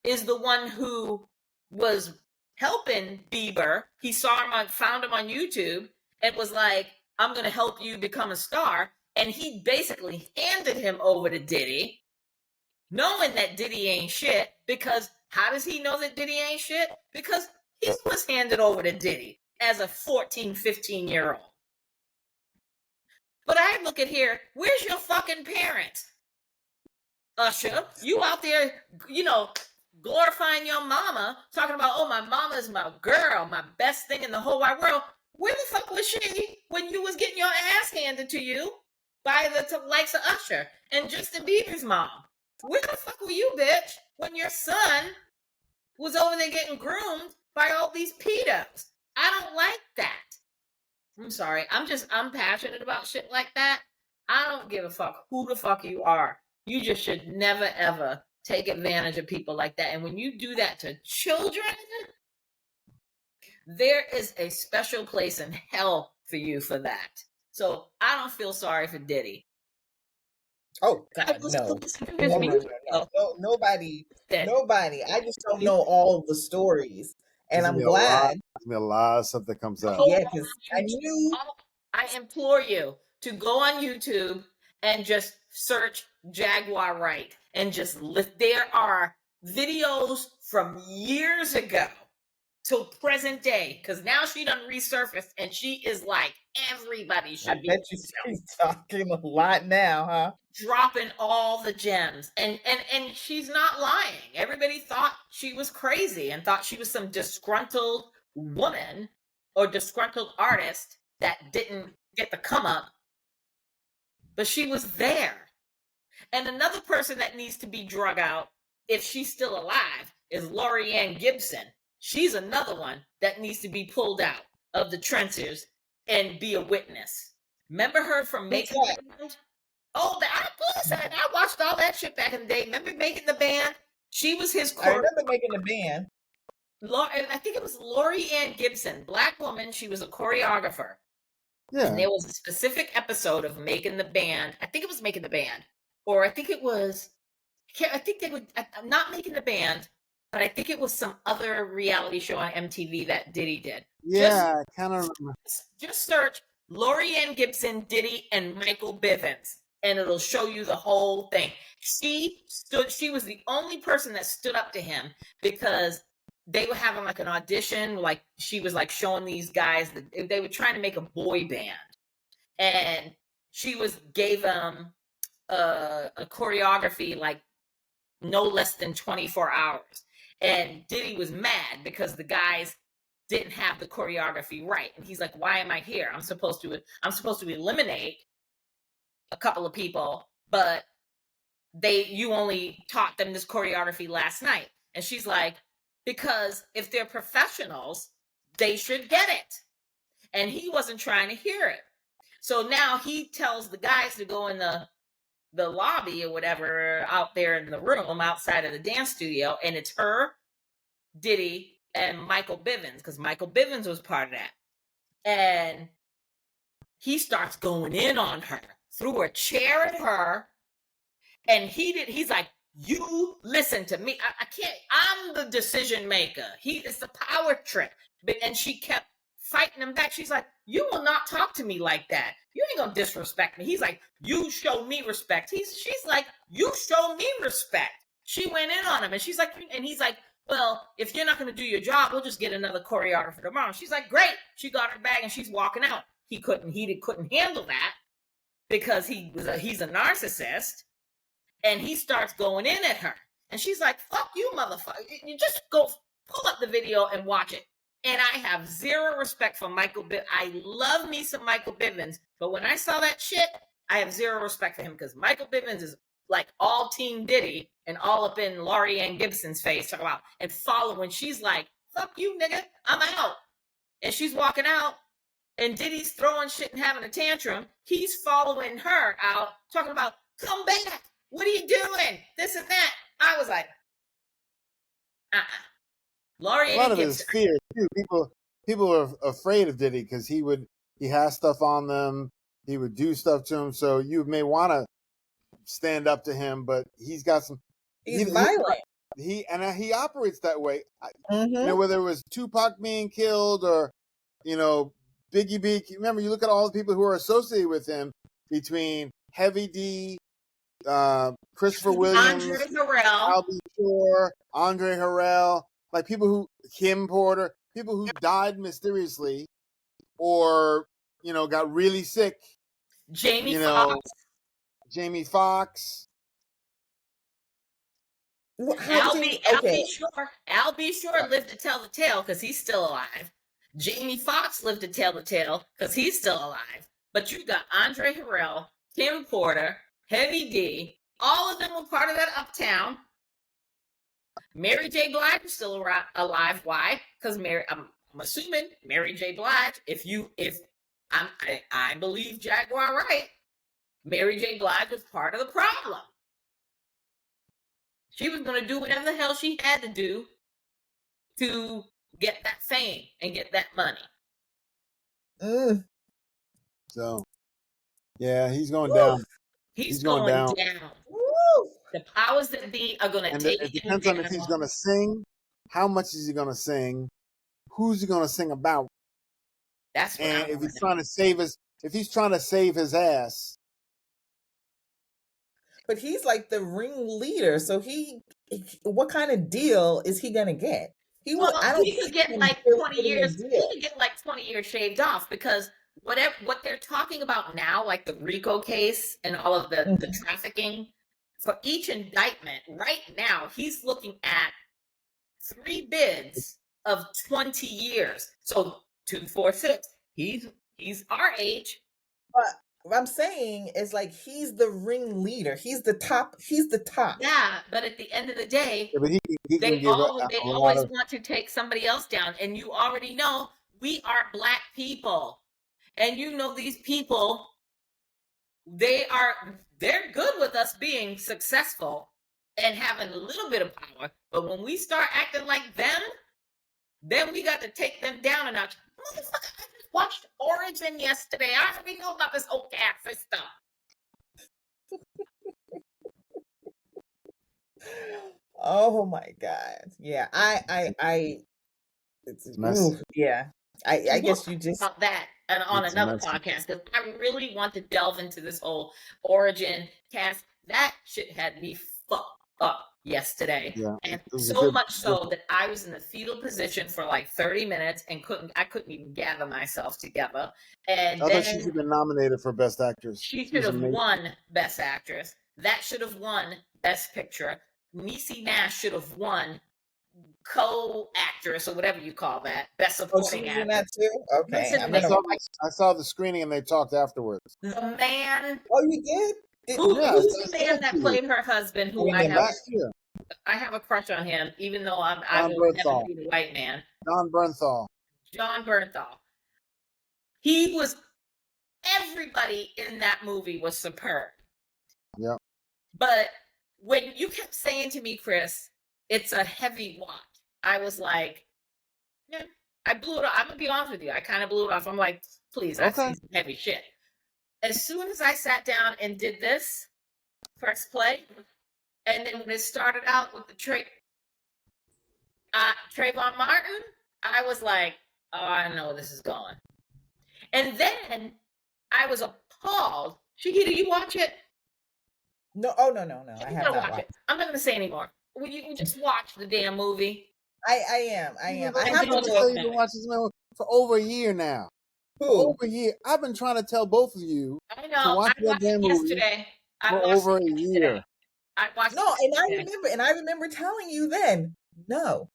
is the one who was helping Bieber. He found him on YouTube and was like, I'm going to help you become a star. And he basically handed him over to Diddy, knowing that Diddy ain't shit. Because how does he know that Diddy ain't shit? Because he was handed over to Diddy as a 14, 15-year-old. But I look at here, where's your fucking parents? Usher, you out there, glorifying your mama, talking about, oh, my mama's my girl, my best thing in the whole wide world. Where the fuck was she when you was getting your ass handed to you by the likes of Usher and Justin Bieber's mom? Where the fuck were you, bitch, when your son was over there getting groomed by all these pedos? I don't like that. I'm sorry. I'm passionate about shit like that. I don't give a fuck who the fuck you are. You just should never, ever take advantage of people like that. And when you do that to children, there is a special place in hell for you for that. So I don't feel sorry for Diddy. Oh God, no. Nobody. I just don't know all the stories, and I'm glad. There's gonna be a lot of stuff that comes out. Yeah, because I implore you to go on YouTube and just search Jaguar Wright and just lift. There are videos from years ago till present day, because now she done resurfaced and she is like, everybody I should be bet you she's talking a lot now, huh? dropping all the gems, and she's not lying. Everybody thought she was crazy and thought she was some disgruntled woman or disgruntled artist that didn't get the come up, but she was there. And another person that needs to be drug out, if she's still alive, is Lori Ann Gibson. She's another one that needs to be pulled out of the trenches and be a witness. Remember her from Making the Band? Oh, I watched all that shit back in the day. Remember Making the Band? She was his I remember Making the Band. I think it was Lori Ann Gibson, black woman. She was a choreographer. Yeah. And there was a specific episode of Making the Band. I think it was Making the Band. Or I think it was, I think they would, I'm not Making the Band, but I think it was some other reality show on MTV that Diddy did. Yeah, I kind of remember. Just search Lori Ann Gibson, Diddy, and Michael Bivins, and it'll show you the whole thing. She was the only person that stood up to him because they were having like an audition, like she was like showing these guys that they were trying to make a boy band, and she gave them a choreography like no less than 24 hours. And Diddy was mad because the guys didn't have the choreography right. And he's like, why am I here? I'm supposed to eliminate a couple of people, but you only taught them this choreography last night. And she's like, because if they're professionals, they should get it. And he wasn't trying to hear it. So now he tells the guys to go in the lobby or whatever out there in the room outside of the dance studio, and it's her, Diddy, and Michael Bivins, because Michael Bivins was part of that. And he starts going in on her, threw a chair at her, and he's like, you listen to me. I can't, I'm the decision maker. It's the power trip. And she kept fighting him back. She's like, you will not talk to me like that. You ain't gonna disrespect me. He's like, you show me respect. She's like, you show me respect. She went in on him, and she's like, and he's like, well, if you're not gonna do your job, we'll just get another choreographer tomorrow. She's like, great. She got her bag and she's walking out. He couldn't handle that because he's a narcissist, and he starts going in at her, and she's like, fuck you, motherfucker. You just go pull up the video and watch it. And I have zero respect for Michael Bivins. I love me some Michael Bivins, but when I saw that shit, I have zero respect for him because Michael Bivins is like all Team Diddy and all up in Lori Ann Gibson's face, talk about and following. She's like, fuck you, nigga, I'm out. And she's walking out, and Diddy's throwing shit and having a tantrum. He's following her out, talking about, come back. What are you doing? This and that. I was like, Lori A lot of it is fear too. People are afraid of Diddy because he has stuff on them. He would do stuff to him. So you may want to stand up to him, but he's got some. He's violent. He operates that way. Mm-hmm. You know, whether it was Tupac being killed or, you know, Biggie B. Remember, you look at all the people who are associated with him between Heavy D, Christopher Williams, Andre Harrell, Al B. Shore, Andre Harrell, like Kim Porter, people who died mysteriously or, you know, got really sick. Jamie Foxx. Al B. Shore lived to tell the tale because he's still alive. Jamie Foxx lived to tell the tale because he's still alive. But you got Andre Harrell, Kim Porter, Heavy D. All of them were part of that Uptown. Mary J. Blige is still alive. Why? Because I'm assuming Mary J. Blige. I believe Jaguar right. Mary J. Blige was part of the problem. She was going to do whatever the hell she had to do to get that fame and get that money. So, yeah, he's going down. He's going down. The powers that be are going to take him. It depends on if he's going to sing. How much is he going to sing? Who's he going to sing about? That's what and if he's trying to save his ass. but he's like the ringleader. So what kind of deal is he gonna get? Well, I don't he could see get him like still 20 getting a years. He deal. could get like 20 years shaved off because what they're talking about now, like the RICO case and all of the Mhm. trafficking, for each indictment right now, he's looking at 3 bids of 20 years. So 246. He's our age. But what I'm saying is like he's the ringleader. He's the top. He's the top. Yeah, but at the end of the day, Yeah, but he can give they a lot always of. want to take somebody else down, and you already know we are black people, and you know these people, they're good with us being successful and having a little bit of power, but when we start acting like them, then we got to take them down a notch. Motherfucker, I just watched Origin yesterday. I already know about this whole caste system. Oh my God. Yeah. It's messy. Yeah. I And we'll guess talk you just about that on It's another messy. podcast because I really want to delve into this whole Origin cast. That shit had me fucked up yesterday, Yeah, and it was a so good. much so that I was in the fetal position for like 30 minutes and couldn't even gather myself together. And I thought she should then have been nominated for Best Actress. she She should was have amazing. won Best Actress. That should have won Best Picture. Niecy Nash should have won co-actress or whatever you call that, Best Oh, she Supporting was in that Actress. too? Okay. Listen, I'm I gonna listen. saw I saw the screening and they talked afterwards. The man Oh, you did? Yeah, who's I the sent man it to that you played her husband, who Bring him up. last year. I have a crush on him, even though I John will never Bernthal. be the white man. John Bernthal. John Bernthal. He was everybody in that movie was superb. Yep. But when you kept saying to me, Chris, it's a heavy watch, I was like, yeah, I blew it off. I'm gonna be honest with you. I kind of blew it off. I'm like, please, I've Okay. seen some heavy shit. As soon as I sat down and did this first play, and then when it started out with the Trayvon Martin, I was like, oh, I know where this is going. And then I was appalled. Shahida, you watch it? No, oh no. I You have gotta not watch watched. it. I'm not gonna say anymore. Will you just watch the damn movie? I am. I You've am. been I And have then to trying we'll to go. talk say you've about been it. watching this man for over a year now. For Who? over a year. I've been trying to tell both of you I to know. watch I that watched it damn movie yesterday. I for watched over it a yesterday. year. I watched No, it yesterday. and I remember telling you then, no.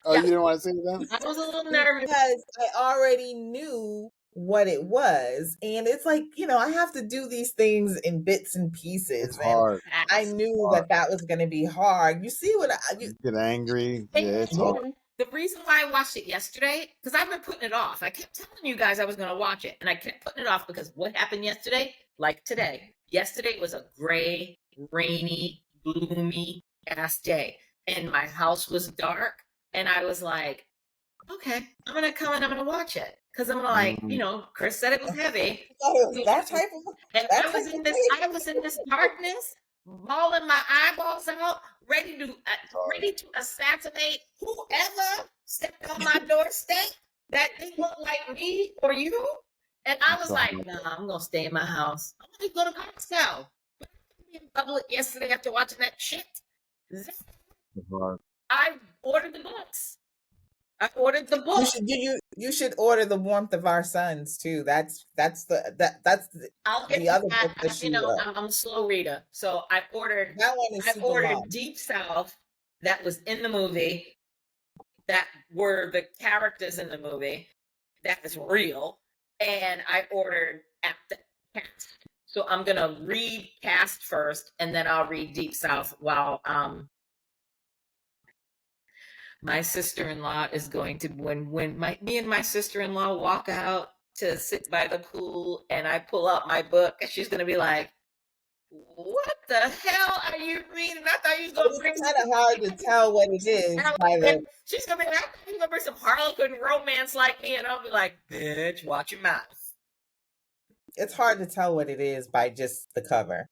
Oh, Yeah, you didn't want to say it then? I was a little nervous. Because I already knew what it was. And it's like, I have to do these things in bits and It's pieces. And hard. I Facts. knew Hard. that was going to be hard. You see what You get angry. And Yeah, it's hard. the reason why I watched it yesterday, because I've been putting it off. I kept telling you guys I was going to watch it, and I kept putting it off because what happened yesterday, like today, yesterday was a gray, rainy, gloomy ass day, and my house was dark, and I was like, okay, I'm going to come and I'm going to watch it. Because I'm like, Chris said it was heavy. it was that type of And that I type was in of this, thing. I was in this darkness, bawling my eyeballs out, ready to assassinate whoever stepped on my doorstep that didn't look like me or you. And I was like, nah, I'm gonna stay in my house. I'm gonna go to Costco. But I in public yesterday after watching that shit. It's hard. I ordered the books. I ordered the You book. should you should order The Warmth of Our Sons too. That's I'll get the to other that. book that she wrote. I'm a slow reader, so I That one is super long. Deep South that was in the movie, that were the characters in the movie, that is real, and I ordered at the cast. So I'm gonna read cast first, and then I'll read Deep South while my sister-in-law is going to when me and my sister-in-law walk out to sit by the pool and I pull out my book, and she's gonna be like, what the hell are you reading? I thought you was gonna bring It's kind of hard to tell what it is by the. She's gonna be like, I thought you was gonna bring some Harlequin romance like me, and I'll be like, bitch, watch your mouth. It's hard to tell what it is by just the cover.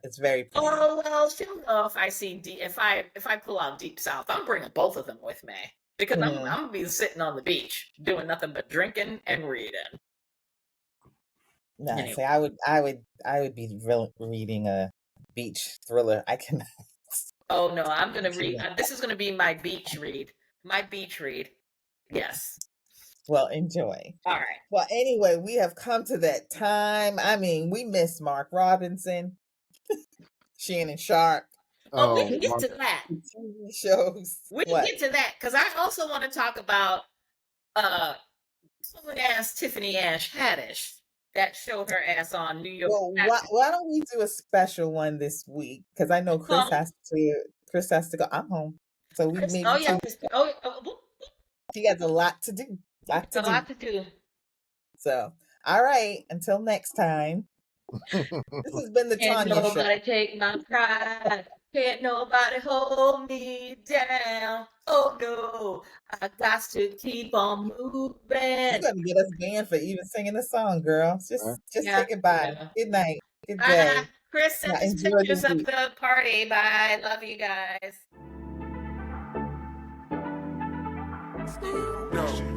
It's very plain. Oh well, she'll know if I see if I pull out Deep South. I'm bringing both of them with me because I'm gonna be sitting on the beach doing nothing but drinking and reading. No, Anyway. see, I would be reading a beach thriller. I cannot. Oh no, I'm gonna read. This is gonna be my beach read. My beach read. Yes. Well, enjoy. All right. Well, anyway, we have come to that time. I mean, we miss Mark Robinson, Shannon Sharp, Oh, we Oh, can get Mark, to that. the TV shows. We can What? get to that because I also want to talk about someone asked Tiffany Ash Haddish that showed her ass on New York. Well, why don't we do a special one this week? Because I know Chris Home. has to go. I'm home, so we Chris, maybe oh yeah, 2. oh, He has a lot to do. a lot to do. So, all right. Until next time. This has been the Can't Tanya Show. nobody take my pride. Can't nobody hold me down. Oh no, I got to keep on moving. You're gonna get us banned for even singing the song, girl. Just Yeah, say goodbye. yeah. Good night. Good day. Chris sent Now us enjoy pictures the of week. the party. Bye. Love you guys. no.